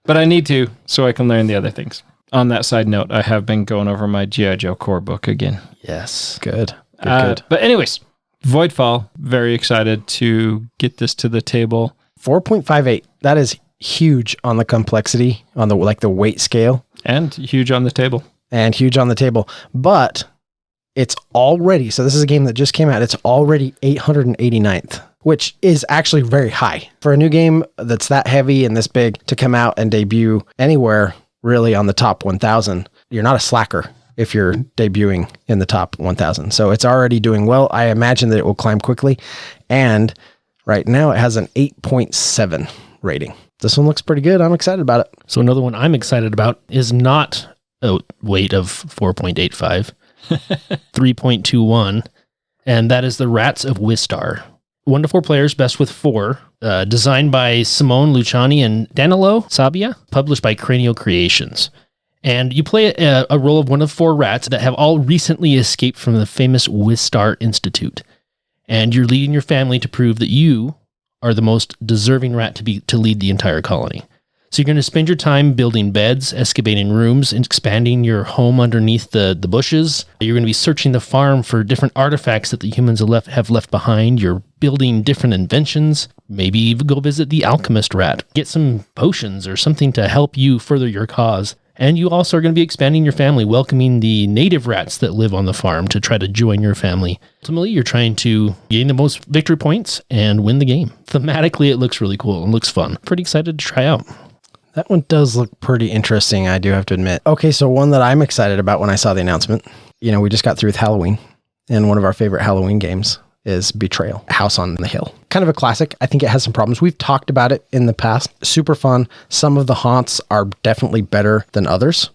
But I need to, so I can learn the other things. On that side note, I have been going over my G.I. Joe core book again. Yes. Good. Good. But anyways, Voidfall, very excited to get this to the table. 4.58. That is huge on the complexity, on the weight scale. And huge on the table. And huge on the table. But it's already, so this is a game that just came out, it's already 889th, which is actually very high. For a new game that's that heavy and this big to come out and debut anywhere really on the top 1,000, you're not a slacker if you're debuting in the top 1,000. So it's already doing well. I imagine that it will climb quickly. And right now it has an 8.7 rating. This one looks pretty good. I'm excited about it. So another one I'm excited about is not a weight of 4.85, 3.21, and that is the Rats of Wistar. 1 to 4 players, best with 4. Designed by Simone Luciani and Danilo Sabia, published by Cranial Creations. And you play a role of 1 of 4 rats that have all recently escaped from the famous Wistar Institute. And you're leading your family to prove that you are the most deserving rat to lead the entire colony. So you're going to spend your time building beds, excavating rooms, and expanding your home underneath the bushes. You're going to be searching the farm for different artifacts that the humans have left behind. You're building different inventions. Maybe even go visit the alchemist rat. Get some potions or something to help you further your cause. And you also are going to be expanding your family, welcoming the native rats that live on the farm to try to join your family. Ultimately, you're trying to gain the most victory points and win the game. Thematically, it looks really cool and looks fun. Pretty excited to try out. That one does look pretty interesting, I do have to admit. Okay, so one that I'm excited about when I saw the announcement, we just got through with Halloween, and one of our favorite Halloween games is Betrayal, House on the Hill. Kind of a classic. I think it has some problems. We've talked about it in the past. Super fun. Some of the haunts are definitely better than others,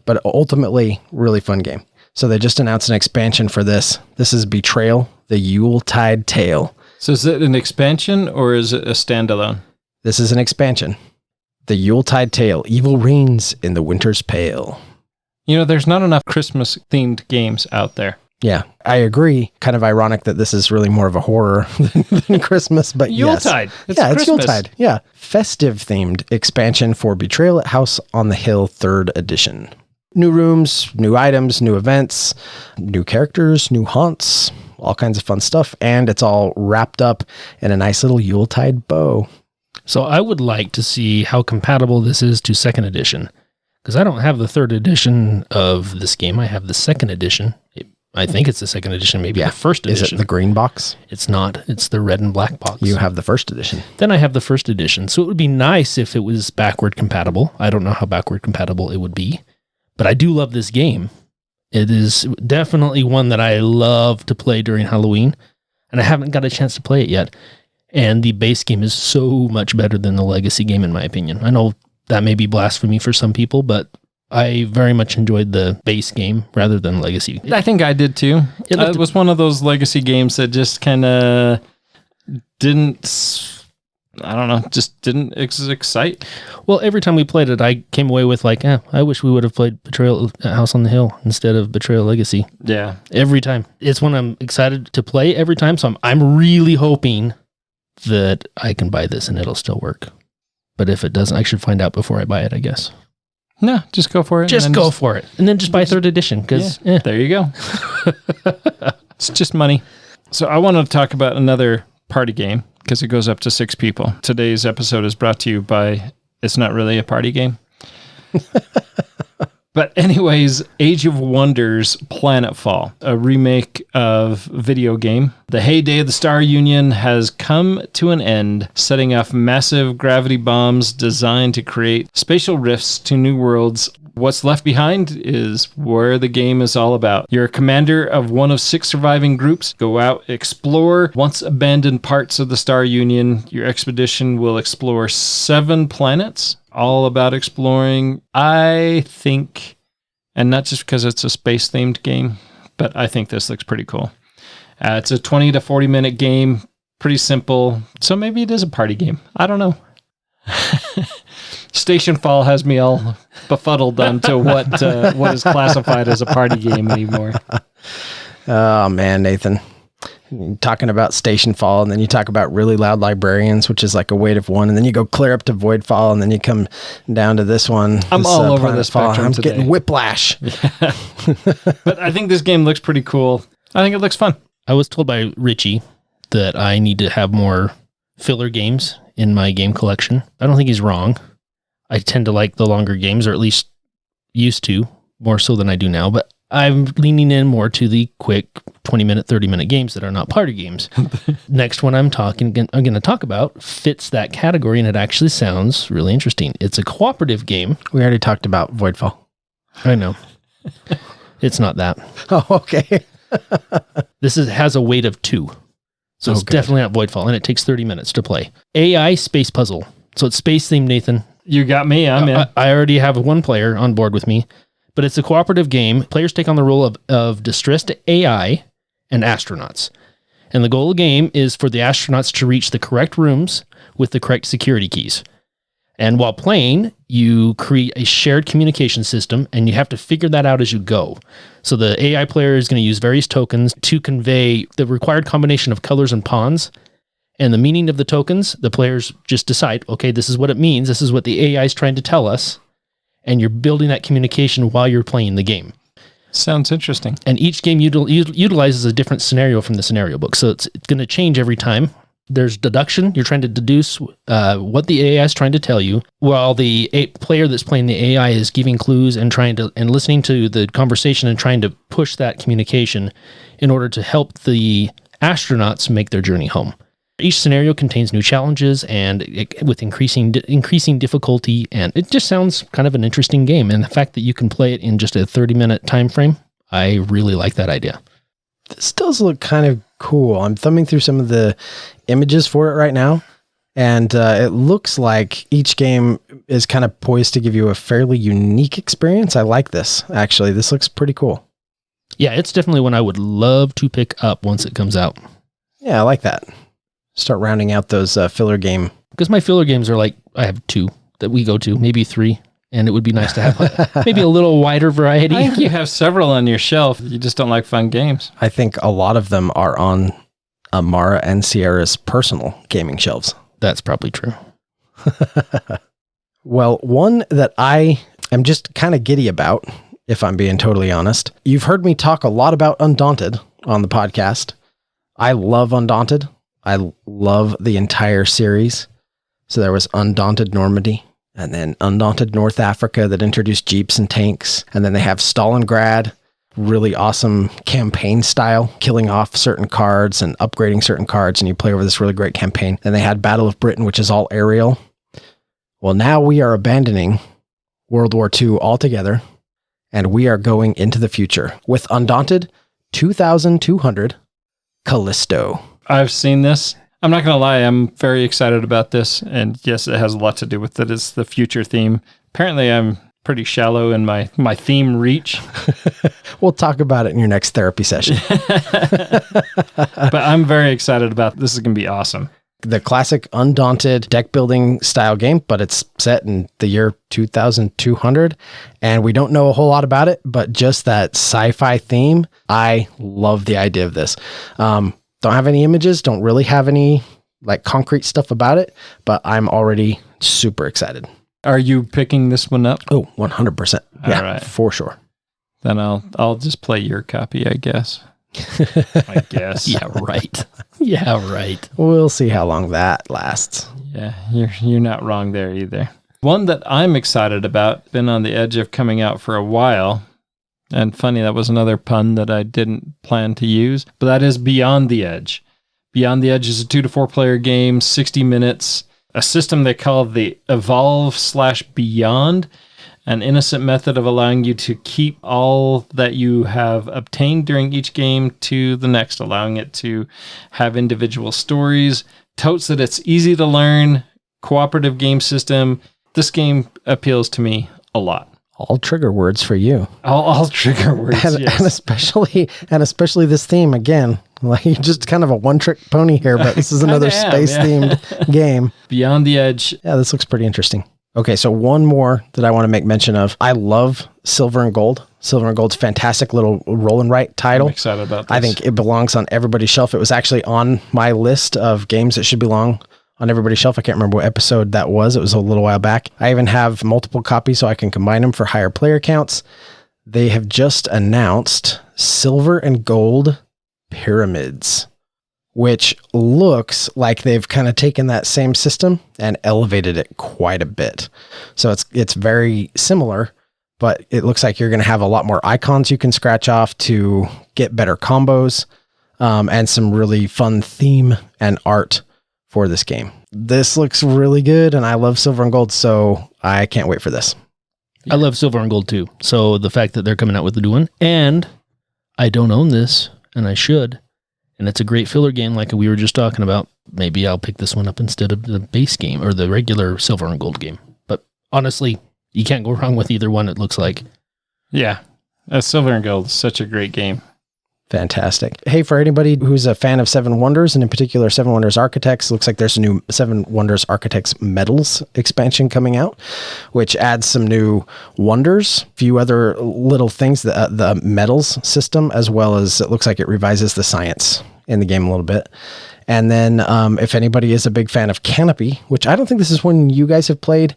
but ultimately, really fun game. So they just announced an expansion for this. This is Betrayal, the Yuletide Tale. So is it an expansion or is it a standalone? This is an expansion. The Yuletide Tale, Evil Reigns in the Winter's Pale. There's not enough Christmas-themed games out there. Yeah, I agree. Kind of ironic that this is really more of a horror than Christmas, but Yuletide. Yes. It's Yuletide. Yeah. Festive-themed expansion for Betrayal at House on the Hill 3rd edition. New rooms, new items, new events, new characters, new haunts, all kinds of fun stuff, and it's all wrapped up in a nice little Yuletide bow. So I would like to see how compatible this is to 2nd edition, because I don't have the 3rd edition of this game. I have the 2nd edition. I think it's the 2nd edition, maybe the 1st edition. Is it the green box? It's not. It's the red and black box. You have the 1st edition. Then I have the 1st edition. So it would be nice if it was backward compatible. I don't know how backward compatible it would be, but I do love this game. It is definitely one that I love to play during Halloween, and I haven't got a chance to play it yet. And the base game is so much better than the legacy game, in my opinion. I know that may be blasphemy for some people, but I very much enjoyed the base game rather than legacy. I think I did too. It was one of those legacy games that just kind of didn't excite. Well, every time we played it, I came away with I wish we would have played Betrayal at House on the Hill instead of Betrayal Legacy. Yeah. Every time. It's one I'm excited to play every time, so I'm really hoping that I can buy this and it'll still work. But if it doesn't, I should find out before I buy it, I guess. No, just go for it. Just go for it. And then just buy 3rd edition, because there you go. It's just money. So I want to talk about another party game, because it goes up to 6 people. Today's episode is brought to you by It's Not Really a Party Game. But anyways, Age of Wonders Planetfall, a remake of video game. The heyday of the Star Union has come to an end, setting off massive gravity bombs designed to create spatial rifts to new worlds. What's left behind is where the game is all about. You're a commander of one of 6 surviving groups. Go out, explore once abandoned parts of the Star Union. Your expedition will explore 7 planets, all about exploring. I think, and not just because it's a space-themed game, but I think this looks pretty cool. It's a 20 to 40-minute game, pretty simple. So maybe it is a party game. I don't know. Station Fall has me all befuddled onto what is classified as a party game anymore. Oh, man, Nathan. You're talking about Station Fall, and then you talk about Really Loud Librarians, which is like a weight of 1, and then you go clear up to Voidfall, and then you come down to this one. I'm all over the spectrum I'm today. getting whiplash. Yeah. But I think this game looks pretty cool. I think it looks fun. I was told by Richie that I need to have more filler games in my game collection. I don't think he's wrong. I tend to like the longer games, or at least used to, more so than I do now, but I'm leaning in more to the quick 20-minute, 30-minute games that are not party games. Next one I'm going to talk about fits that category, and it actually sounds really interesting. It's a cooperative game. We already talked about Voidfall. I know. It's not that. Oh, okay. This has a weight of 2. So it's definitely not Voidfall, and it takes 30 minutes to play. AI space puzzle. So it's space themed, Nathan. You got me. I'm in. I already have one player on board with me, but it's a cooperative game. Players take on the role of distressed AI and astronauts. And the goal of the game is for the astronauts to reach the correct rooms with the correct security keys. And while playing, you create a shared communication system, and you have to figure that out as you go. So the AI player is going to use various tokens to convey the required combination of colors and pawns. And the meaning of the tokens, the players just decide, okay, this is what it means. This is what the AI is trying to tell us. And you're building that communication while you're playing the game. Sounds interesting. And each game utilizes a different scenario from the scenario book. So it's going to change every time. There's deduction. You're trying to deduce what the AI is trying to tell you, while the player that's playing the AI is giving clues and listening to the conversation and trying to push that communication in order to help the astronauts make their journey home. Each scenario contains new challenges with increasing difficulty, and it just sounds kind of an interesting game. And the fact that you can play it in just a 30-minute time frame, I really like that idea. This does look kind of cool. I'm thumbing through some of the images for it right now, and it looks like each game is kind of poised to give you a fairly unique experience. I like this, actually. This looks pretty cool. Yeah, it's definitely one I would love to pick up once it comes out. Yeah, I like that. Start rounding out those filler game. Because my filler games are like, I have 2 that we go to, maybe 3. And it would be nice to have maybe a little wider variety. I think you have several on your shelf. You just don't like fun games. I think a lot of them are on Amara and Sierra's personal gaming shelves. That's probably true. Well, one that I am just kind of giddy about, if I'm being totally honest. You've heard me talk a lot about Undaunted on the podcast. I love Undaunted. I love the entire series. So there was Undaunted Normandy, and then Undaunted North Africa that introduced jeeps and tanks. And then they have Stalingrad, really awesome campaign style, killing off certain cards and upgrading certain cards. And you play over this really great campaign. Then they had Battle of Britain, which is all aerial. Well, now we are abandoning World War II altogether, and we are going into the future with Undaunted 2200 Callisto. I've seen this. I'm not going to lie, I'm very excited about this. And yes, it has a lot to do with it. It's the future theme. Apparently, I'm pretty shallow in my theme reach. We'll talk about it in your next therapy session. But I'm very excited about this. Is going to be awesome. The classic Undaunted deck building style game, but it's set in the year 2200. And we don't know a whole lot about it, but just that sci-fi theme, I love the idea of this. Don't have any images, don't really have any like concrete stuff about it, but I'm already super excited. Are you picking this one up? Oh, 100%. Yeah, right. For sure. Then I'll just play your copy, I guess. I guess. Yeah, right. Yeah, right. We'll see how long that lasts. Yeah, you're not wrong there either. One that I'm excited about, been on the edge of coming out for a while. And funny, that was another pun that I didn't plan to use, but that is Beyond the Edge. Beyond the Edge is a 2 to 4 player game, 60 minutes, a system they call the Evolve/Beyond, an innocent method of allowing you to keep all that you have obtained during each game to the next, allowing it to have individual stories. Totes that it's easy to learn, cooperative game system. This game appeals to me a lot. All trigger words for you. All trigger words, and, yes. and especially this theme again. Like you're just kind of a one-trick pony here, but this is another space-themed game. Beyond the Edge. Yeah, this looks pretty interesting. Okay, so one more that I want to make mention of. I love Silver and Gold. Silver and Gold's fantastic little roll and write title. I'm excited about this. I think it belongs on everybody's shelf. It was actually on my list of games that should belong on everybody's shelf. I can't remember what episode that was. It was a little while back. I even have multiple copies so I can combine them for higher player counts. They have just announced Silver and Gold Pyramids, which looks like they've kind of taken that same system and elevated it quite a bit. So it's very similar, but it looks like you're going to have a lot more icons you can scratch off to get better combos, and some really fun theme and art for this game. This looks really good, and I love Silver and Gold, so I can't wait for this. I love Silver and Gold too. So the fact that they're coming out with the new one, and I don't own this, and I should, and it's a great filler game like we were just talking about. Maybe I'll pick this one up instead of the base game or the regular Silver and Gold game. But honestly, you can't go wrong with either one, it looks like. Yeah. Silver and Gold is such a great game. Fantastic. Hey, for anybody who's a fan of Seven Wonders, and in particular Seven Wonders Architects, looks like there's a new Seven Wonders Architects Medals expansion coming out, which adds some new wonders, a few other little things, the medals system, as well as it looks like it revises the science in the game a little bit. And then if anybody is a big fan of Canopy, which I don't think this is one you guys have played,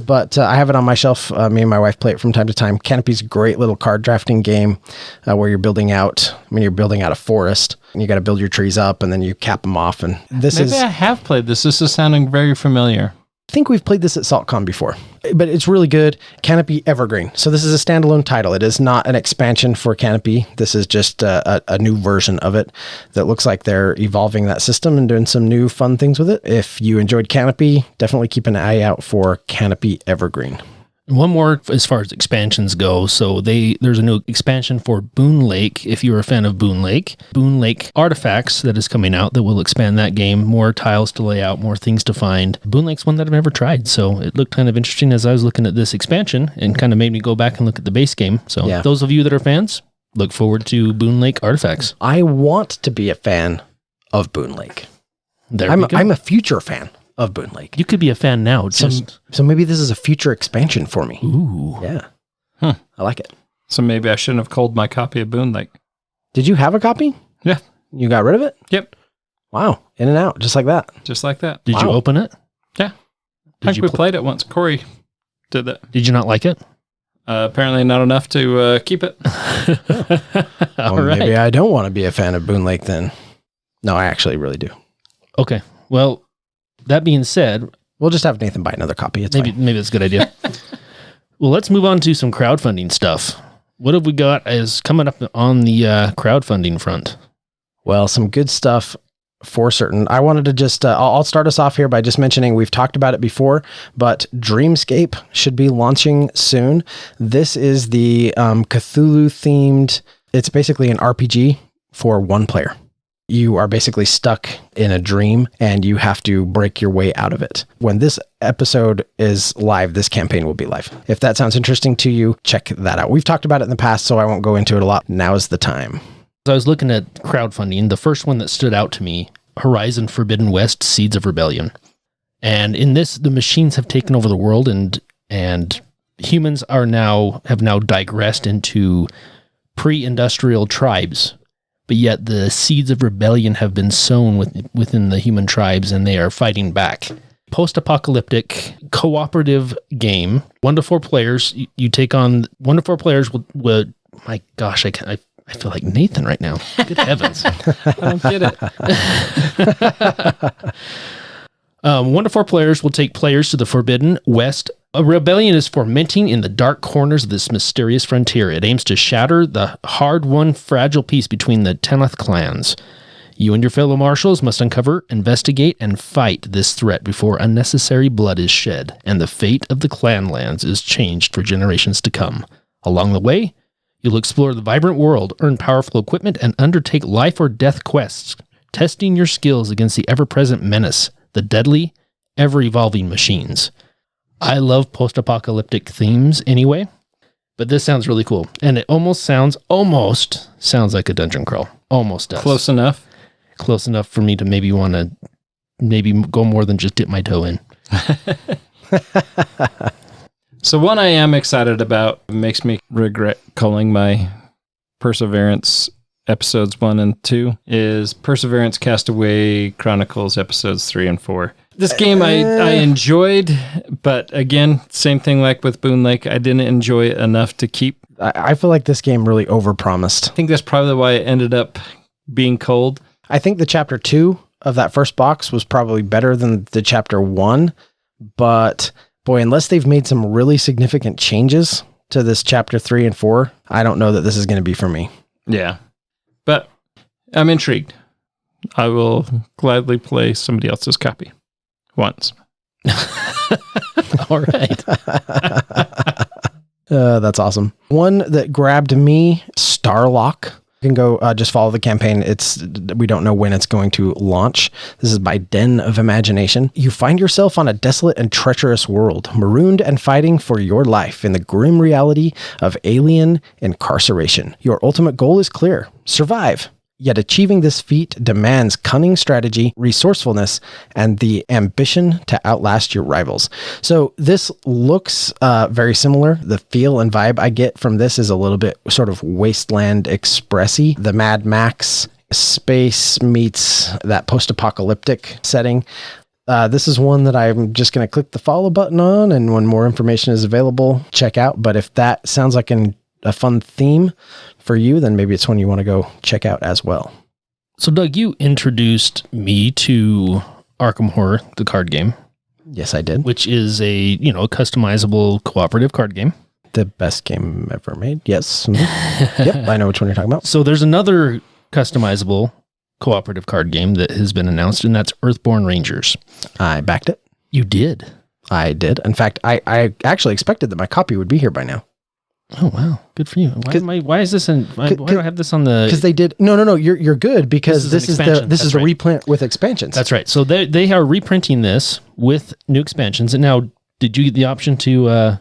but I have it on my shelf. Me and my wife play it from time to time. Canopy's a great little card drafting game where you're building out a forest and you got to build your trees up and then you cap them off. And Maybe I have played this. This is sounding very familiar. I think we've played this at SaltCon before, but it's really good. Canopy Evergreen. So this is a standalone title. It is not an expansion for Canopy. This is just a new version of it that looks like they're evolving that system and doing some new fun things with it. If you enjoyed Canopy, definitely keep an eye out for Canopy Evergreen. One more as far as expansions go. So there's a new expansion for Boon Lake. If you're a fan of Boon Lake Artifacts that is coming out that will expand that game. More tiles to lay out, more things to find. Boon Lake's one that I've never tried, so it looked kind of interesting as I was looking at this expansion and kind of made me go back and look at the base game. So Those of you that are fans, look forward to Boon Lake Artifacts. I want to be a fan of Boon Lake. I'm a future fan of Boon Lake. You could be a fan now. So maybe this is a future expansion for me. Ooh. Yeah. I like it. So maybe I shouldn't have culled my copy of Boon Lake. Did you have a copy? Yeah. You got rid of it? Yep. Wow. In and out, just like that. Just like that. Did you open it? Yeah. I think we played it once. Corey did that. Did you not like it? Apparently not enough to keep it. All right. Maybe I don't want to be a fan of Boon Lake then. No, I actually really do. Okay. Well, that being said, we'll just have Nathan buy another copy. It's maybe that's a good idea. Well, let's move on to some crowdfunding stuff. What have we got as coming up on the crowdfunding front? Well, some good stuff for certain. I wanted to just, I'll start us off here by just mentioning, we've talked about it before, but Dreamscape should be launching soon. This is the Cthulhu themed, it's basically an RPG for one player. You are basically stuck in a dream and you have to break your way out of it. When this episode is live, this campaign will be live. If that sounds interesting to you, check that out. We've talked about it in the past, so I won't go into it a lot. Now is the time. I was looking at crowdfunding. The first one that stood out to me, Horizon Forbidden West, Seeds of Rebellion. And in this, the machines have taken over the world and humans have now digressed into pre-industrial tribes. But yet the seeds of rebellion have been sown within the human tribes and they are fighting back. Post-apocalyptic cooperative game. 1 to 4 players. You take on 1 to 4 players would my gosh, I feel like Nathan right now. Good heavens. I don't get it. 1 to 4 players will take players to the Forbidden West. A rebellion is fermenting in the dark corners of this mysterious frontier. It aims to shatter the hard-won, fragile peace between the Teneth clans. You and your fellow marshals must uncover, investigate, and fight this threat before unnecessary blood is shed, and the fate of the clan lands is changed for generations to come. Along the way, you'll explore the vibrant world, earn powerful equipment, and undertake life-or-death quests, testing your skills against the ever-present menace, the deadly, ever-evolving machines. I love post-apocalyptic themes anyway, but this sounds really cool. And it almost sounds like a dungeon crawl. Almost does. Close enough. Close enough for me to maybe want to go more than just dip my toe in. So one I am excited about, makes me regret calling my Perseverance episodes 1 and 2, is Perseverance Castaway Chronicles episodes 3 and 4. This game I enjoyed, but again, same thing like with Boon Lake, I didn't enjoy it enough to keep. I feel like this game really overpromised. I think that's probably why it ended up being cold. I think the chapter 2 of that first box was probably better than the chapter 1, but boy, unless they've made some really significant changes to this chapter 3 and 4, I don't know that this is going to be for me. Yeah, but I'm intrigued. I will gladly play somebody else's copy once. All right. That's awesome. One that grabbed me, Starlock. You can go just follow the campaign. We don't know when it's going to launch. This is by Den of Imagination. You find yourself on a desolate and treacherous world, marooned and fighting for your life in the grim reality of alien incarceration. Your ultimate goal is clear: survive. Yet achieving this feat demands cunning strategy, resourcefulness, and the ambition to outlast your rivals. So this looks very similar. The feel and vibe I get from this is a little bit sort of Wasteland Express-y. The Mad Max space meets that post-apocalyptic setting. This is one that I'm just going to click the follow button on, and when more information is available, check out. But if that sounds like a fun theme for you, then maybe it's one you want to go check out as well. So Doug, you introduced me to Arkham Horror, the card game. Yes, I did. Which is a customizable cooperative card game. The best game ever made. Yes. Yep, I know which one you're talking about. So there's another customizable cooperative card game that has been announced, and that's Earthborn Rangers. I backed it. You did? I did. In fact, I actually expected that my copy would be here by now. Oh, wow. Good for you. Why is this why do I have this on the... Because they did... No, you're good, because this is the reprint with expansions. That's right. So they are reprinting this with new expansions. And now, did you get the option to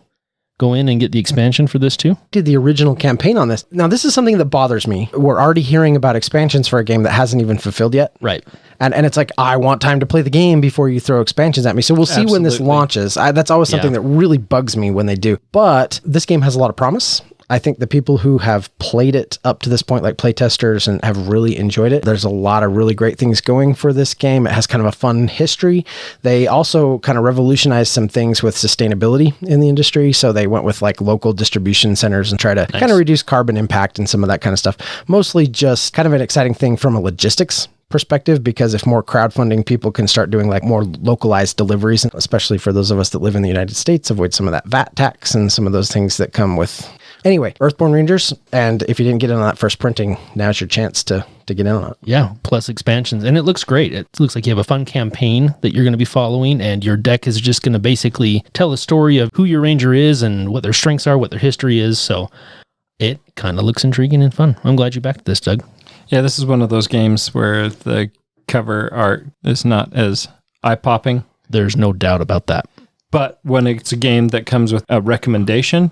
go in and get the expansion for this too? Did the original campaign on this. Now, this is something that bothers me. We're already hearing about expansions for a game that hasn't even fulfilled yet. Right. And it's like, I want time to play the game before you throw expansions at me. So we'll see when this launches. That's always something that really bugs me when they do. But this game has a lot of promise. I think the people who have played it up to this point, like playtesters, and have really enjoyed it, there's a lot of really great things going for this game. It has kind of a fun history. They also kind of revolutionized some things with sustainability in the industry. So they went with like local distribution centers and try to kind of reduce carbon impact and some of that kind of stuff. Mostly just kind of an exciting thing from a logistics perspective, because if more crowdfunding people can start doing like more localized deliveries, especially for those of us that live in the United States, avoid some of that VAT tax and some of those things that come with... Anyway, Earthborn Rangers, and if you didn't get in on that first printing, now's your chance to get in on it. Yeah, plus expansions. And it looks great. It looks like you have a fun campaign that you're going to be following, and your deck is just going to basically tell a story of who your ranger is and what their strengths are, what their history is. So it kind of looks intriguing and fun. I'm glad you backed this, Doug. Yeah, this is one of those games where the cover art is not as eye-popping. There's no doubt about that. But when it's a game that comes with a recommendation,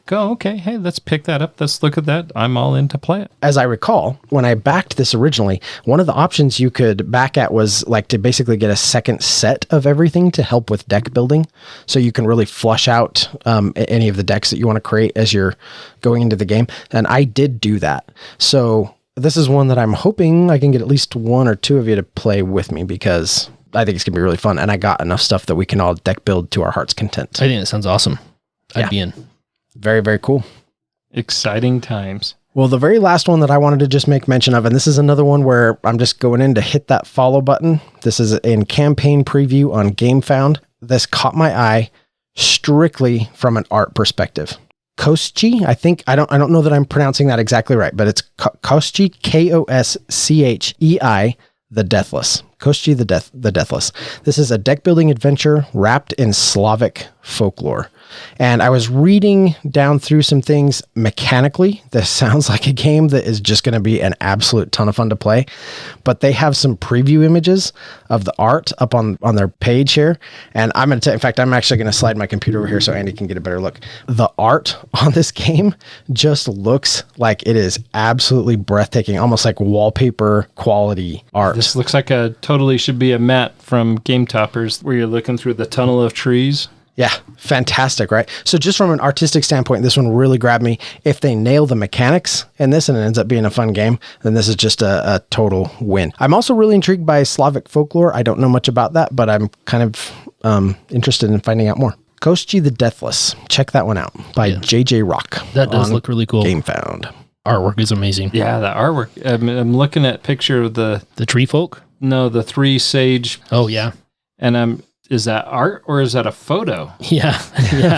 go, okay, hey, let's pick that up. Let's look at that. I'm all in to play it. As I recall, when I backed this originally, one of the options you could back at was like to basically get a second set of everything to help with deck building. So you can really flush out any of the decks that you want to create as you're going into the game. And I did do that. So this is one that I'm hoping I can get at least one or two of you to play with me, because I think it's going to be really fun. And I got enough stuff that we can all deck build to our heart's content. I think that sounds awesome. I'd be in. Very, very cool. Exciting times. Well, the very last one that I wanted to just make mention of, and this is another one where I'm just going in to hit that follow button. This is in campaign preview on GameFound. This caught my eye strictly from an art perspective. Koschei, I don't know that I'm pronouncing that exactly right, but it's Koschei, Koschei, the Deathless. Koschei the Deathless. This is a deck building adventure wrapped in Slavic folklore. And I was reading down through some things mechanically. This sounds like a game that is just going to be an absolute ton of fun to play. But they have some preview images of the art up on their page here. And I'm going to in fact, I'm actually going to slide my computer over here so Andy can get a better look. The art on this game just looks like it is absolutely breathtaking, almost like wallpaper quality art. This looks like totally should be a map from Game Toppers where you're looking through the tunnel of trees. Yeah, fantastic, right? So just from an artistic standpoint, this one really grabbed me. If they nail the mechanics in this and it ends up being a fun game, then this is just a total win. I'm also really intrigued by Slavic folklore. I don't know much about that, but I'm kind of interested in finding out more. Koschei the Deathless. Check that one out by JJ Rock. That does look really cool. GameFound. Artwork is amazing. Yeah, the artwork. I'm looking at a picture of the tree folk? No, the three sage. Oh, yeah. And is that art or is that a photo? Yeah.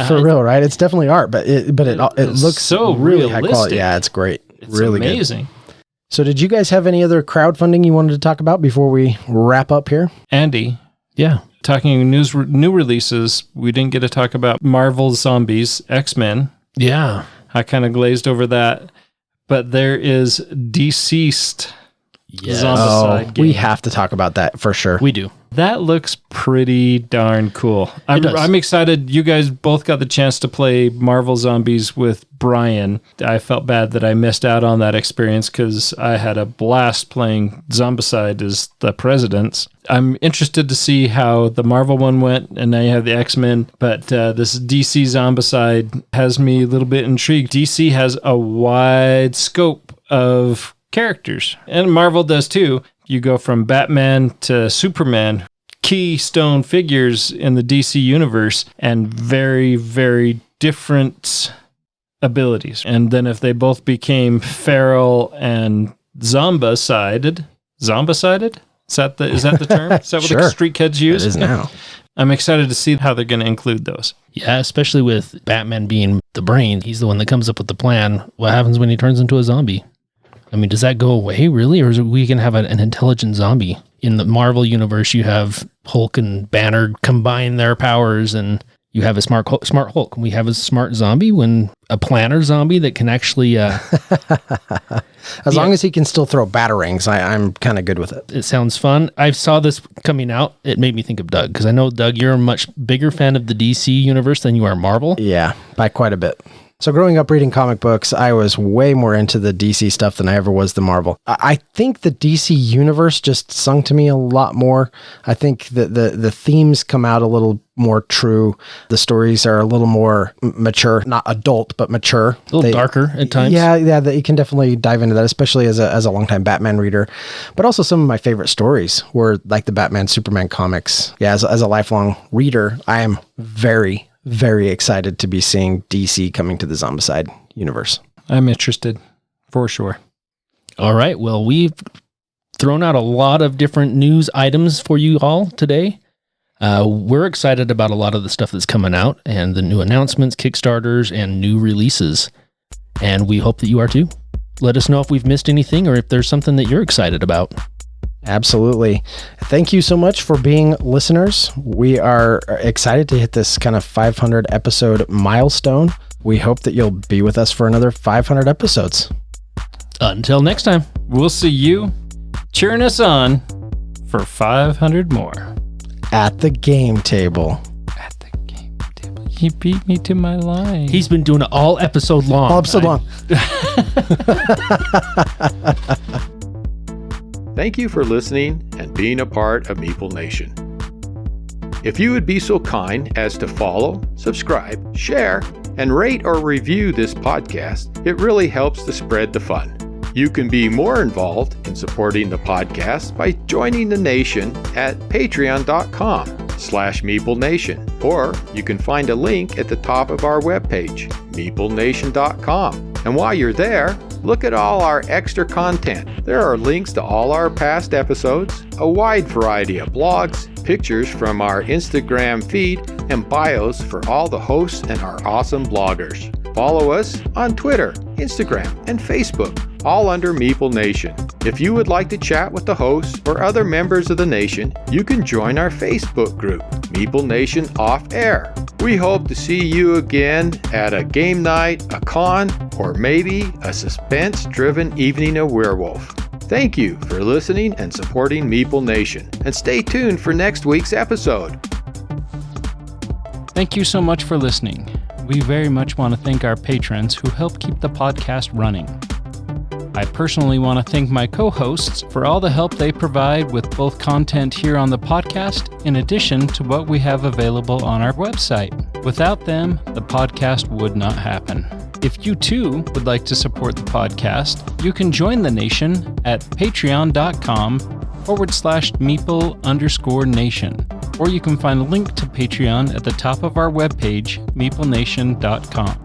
For real, right? It's definitely art, but it looks so really realistic. high quality. Yeah, it's great. It's really amazing. Good. So did you guys have any other crowdfunding you wanted to talk about before we wrap up here? Andy. Yeah. Talking new releases, we didn't get to talk about Marvel's Zombies, X-Men. Yeah. I kind of glazed over that. But there is Deceased. Yes. Zombicide game. We have to talk about that for sure. We do. That looks pretty darn cool. I'm excited. You guys both got the chance to play Marvel Zombies with Brian. I felt bad that I missed out on that experience because I had a blast playing Zombicide as the presidents. I'm interested to see how the Marvel one went, and now you have the X-Men. But this DC Zombicide has me a little bit intrigued. DC has a wide scope of characters, and Marvel does too. You go from Batman to Superman, keystone figures in the DC universe, and very, very different abilities. And then if they both became feral and zombicided? Is that the term? Is that what Sure. the street kids use? It is now. I'm excited to see how they're going to include those. Yeah, especially with Batman being the brain. He's the one that comes up with the plan. What happens when he turns into a zombie? I mean, does that go away, really? Or is we going to have an intelligent zombie? In the Marvel universe, you have Hulk and Banner combine their powers, and you have a smart Hulk. We have a smart zombie, a planner zombie that can actually... As long as he can still throw batarangs, I'm kind of good with it. It sounds fun. I saw this coming out. It made me think of Doug, because I know, Doug, you're a much bigger fan of the DC universe than you are Marvel. Yeah, by quite a bit. So growing up reading comic books, I was way more into the DC stuff than I ever was the Marvel. I think the DC universe just sung to me a lot more. I think that the themes come out a little more true. The stories are a little more mature, not adult, but mature. A little darker at times. Yeah, you can definitely dive into that, especially as a longtime Batman reader. But also some of my favorite stories were like the Batman, Superman comics. Yeah, as a lifelong reader, I am very, very excited to be seeing DC coming to the Zombicide universe. I'm interested, for sure. All right. Well, we've thrown out a lot of different news items for you all today. We're excited about a lot of the stuff that's coming out and the new announcements, Kickstarters, and new releases. And we hope that you are too. Let us know if we've missed anything or if there's something that you're excited about. Absolutely. Thank you so much for being listeners. We are excited to hit this kind of 500 episode milestone. We hope that you'll be with us for another 500 episodes. Until next time. We'll see you cheering us on for 500 more. At the game table. At the game table. He beat me to my line. He's been doing it all episode long. All episode long. Thank you for listening and being a part of Meeple Nation. If you would be so kind as to follow, subscribe, share, and rate or review this podcast, it really helps to spread the fun. You can be more involved in supporting the podcast by joining the nation at patreon.com/Meeple Nation, or you can find a link at the top of our webpage, meeplenation.com. And while you're there, look at all our extra content. There are links to all our past episodes, a wide variety of blogs, pictures from our Instagram feed, and bios for all the hosts and our awesome bloggers. Follow us on Twitter, Instagram, and Facebook, all under Meeple Nation. If you would like to chat with the hosts or other members of the nation, you can join our Facebook group, Meeple Nation Off Air. We hope to see you again at a game night, a con, or maybe a suspense-driven evening of werewolf. Thank you for listening and supporting Meeple Nation, and stay tuned for next week's episode. Thank you so much for listening. We very much want to thank our patrons who help keep the podcast running. I personally want to thank my co-hosts for all the help they provide with both content here on the podcast, in addition to what we have available on our website. Without them, the podcast would not happen. If you too would like to support the podcast, you can join the nation at patreon.com/Meeple_Nation. Or you can find a link to Patreon at the top of our webpage, meeplenation.com.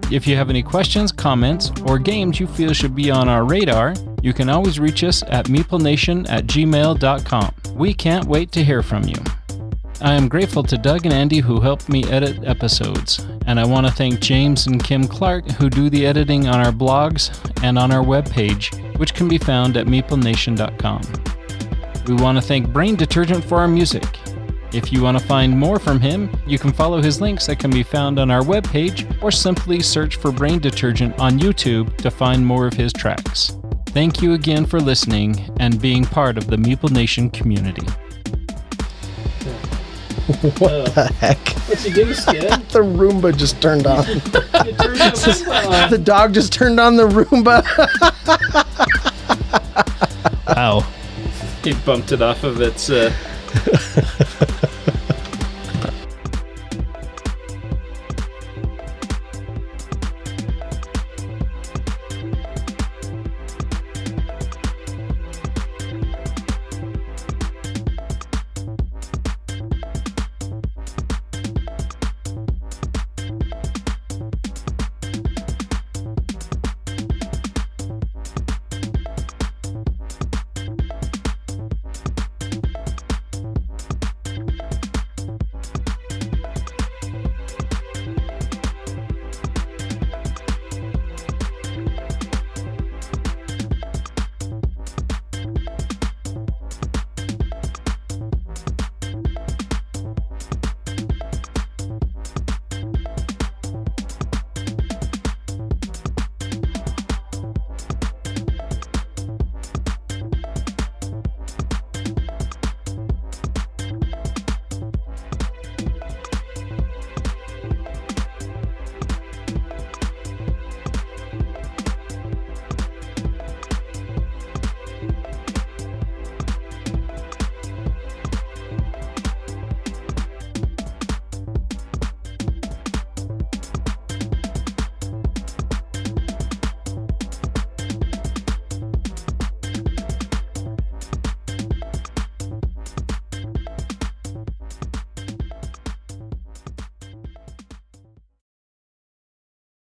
If you have any questions, comments, or games you feel should be on our radar, you can always reach us at meeplenation@gmail.com. We can't wait to hear from you. I am grateful to Doug and Andy who helped me edit episodes, and I want to thank James and Kim Clark who do the editing on our blogs and on our webpage, which can be found at meeplenation.com. We want to thank Brain Detergent for our music. If you want to find more from him, you can follow his links that can be found on our webpage or simply search for Brain Detergent on YouTube to find more of his tracks. Thank you again for listening and being part of the Meeple Nation community. What the heck? What's he do, Skid? The Roomba just turned on. The dog just turned on the Roomba. Wow. He bumped it off of its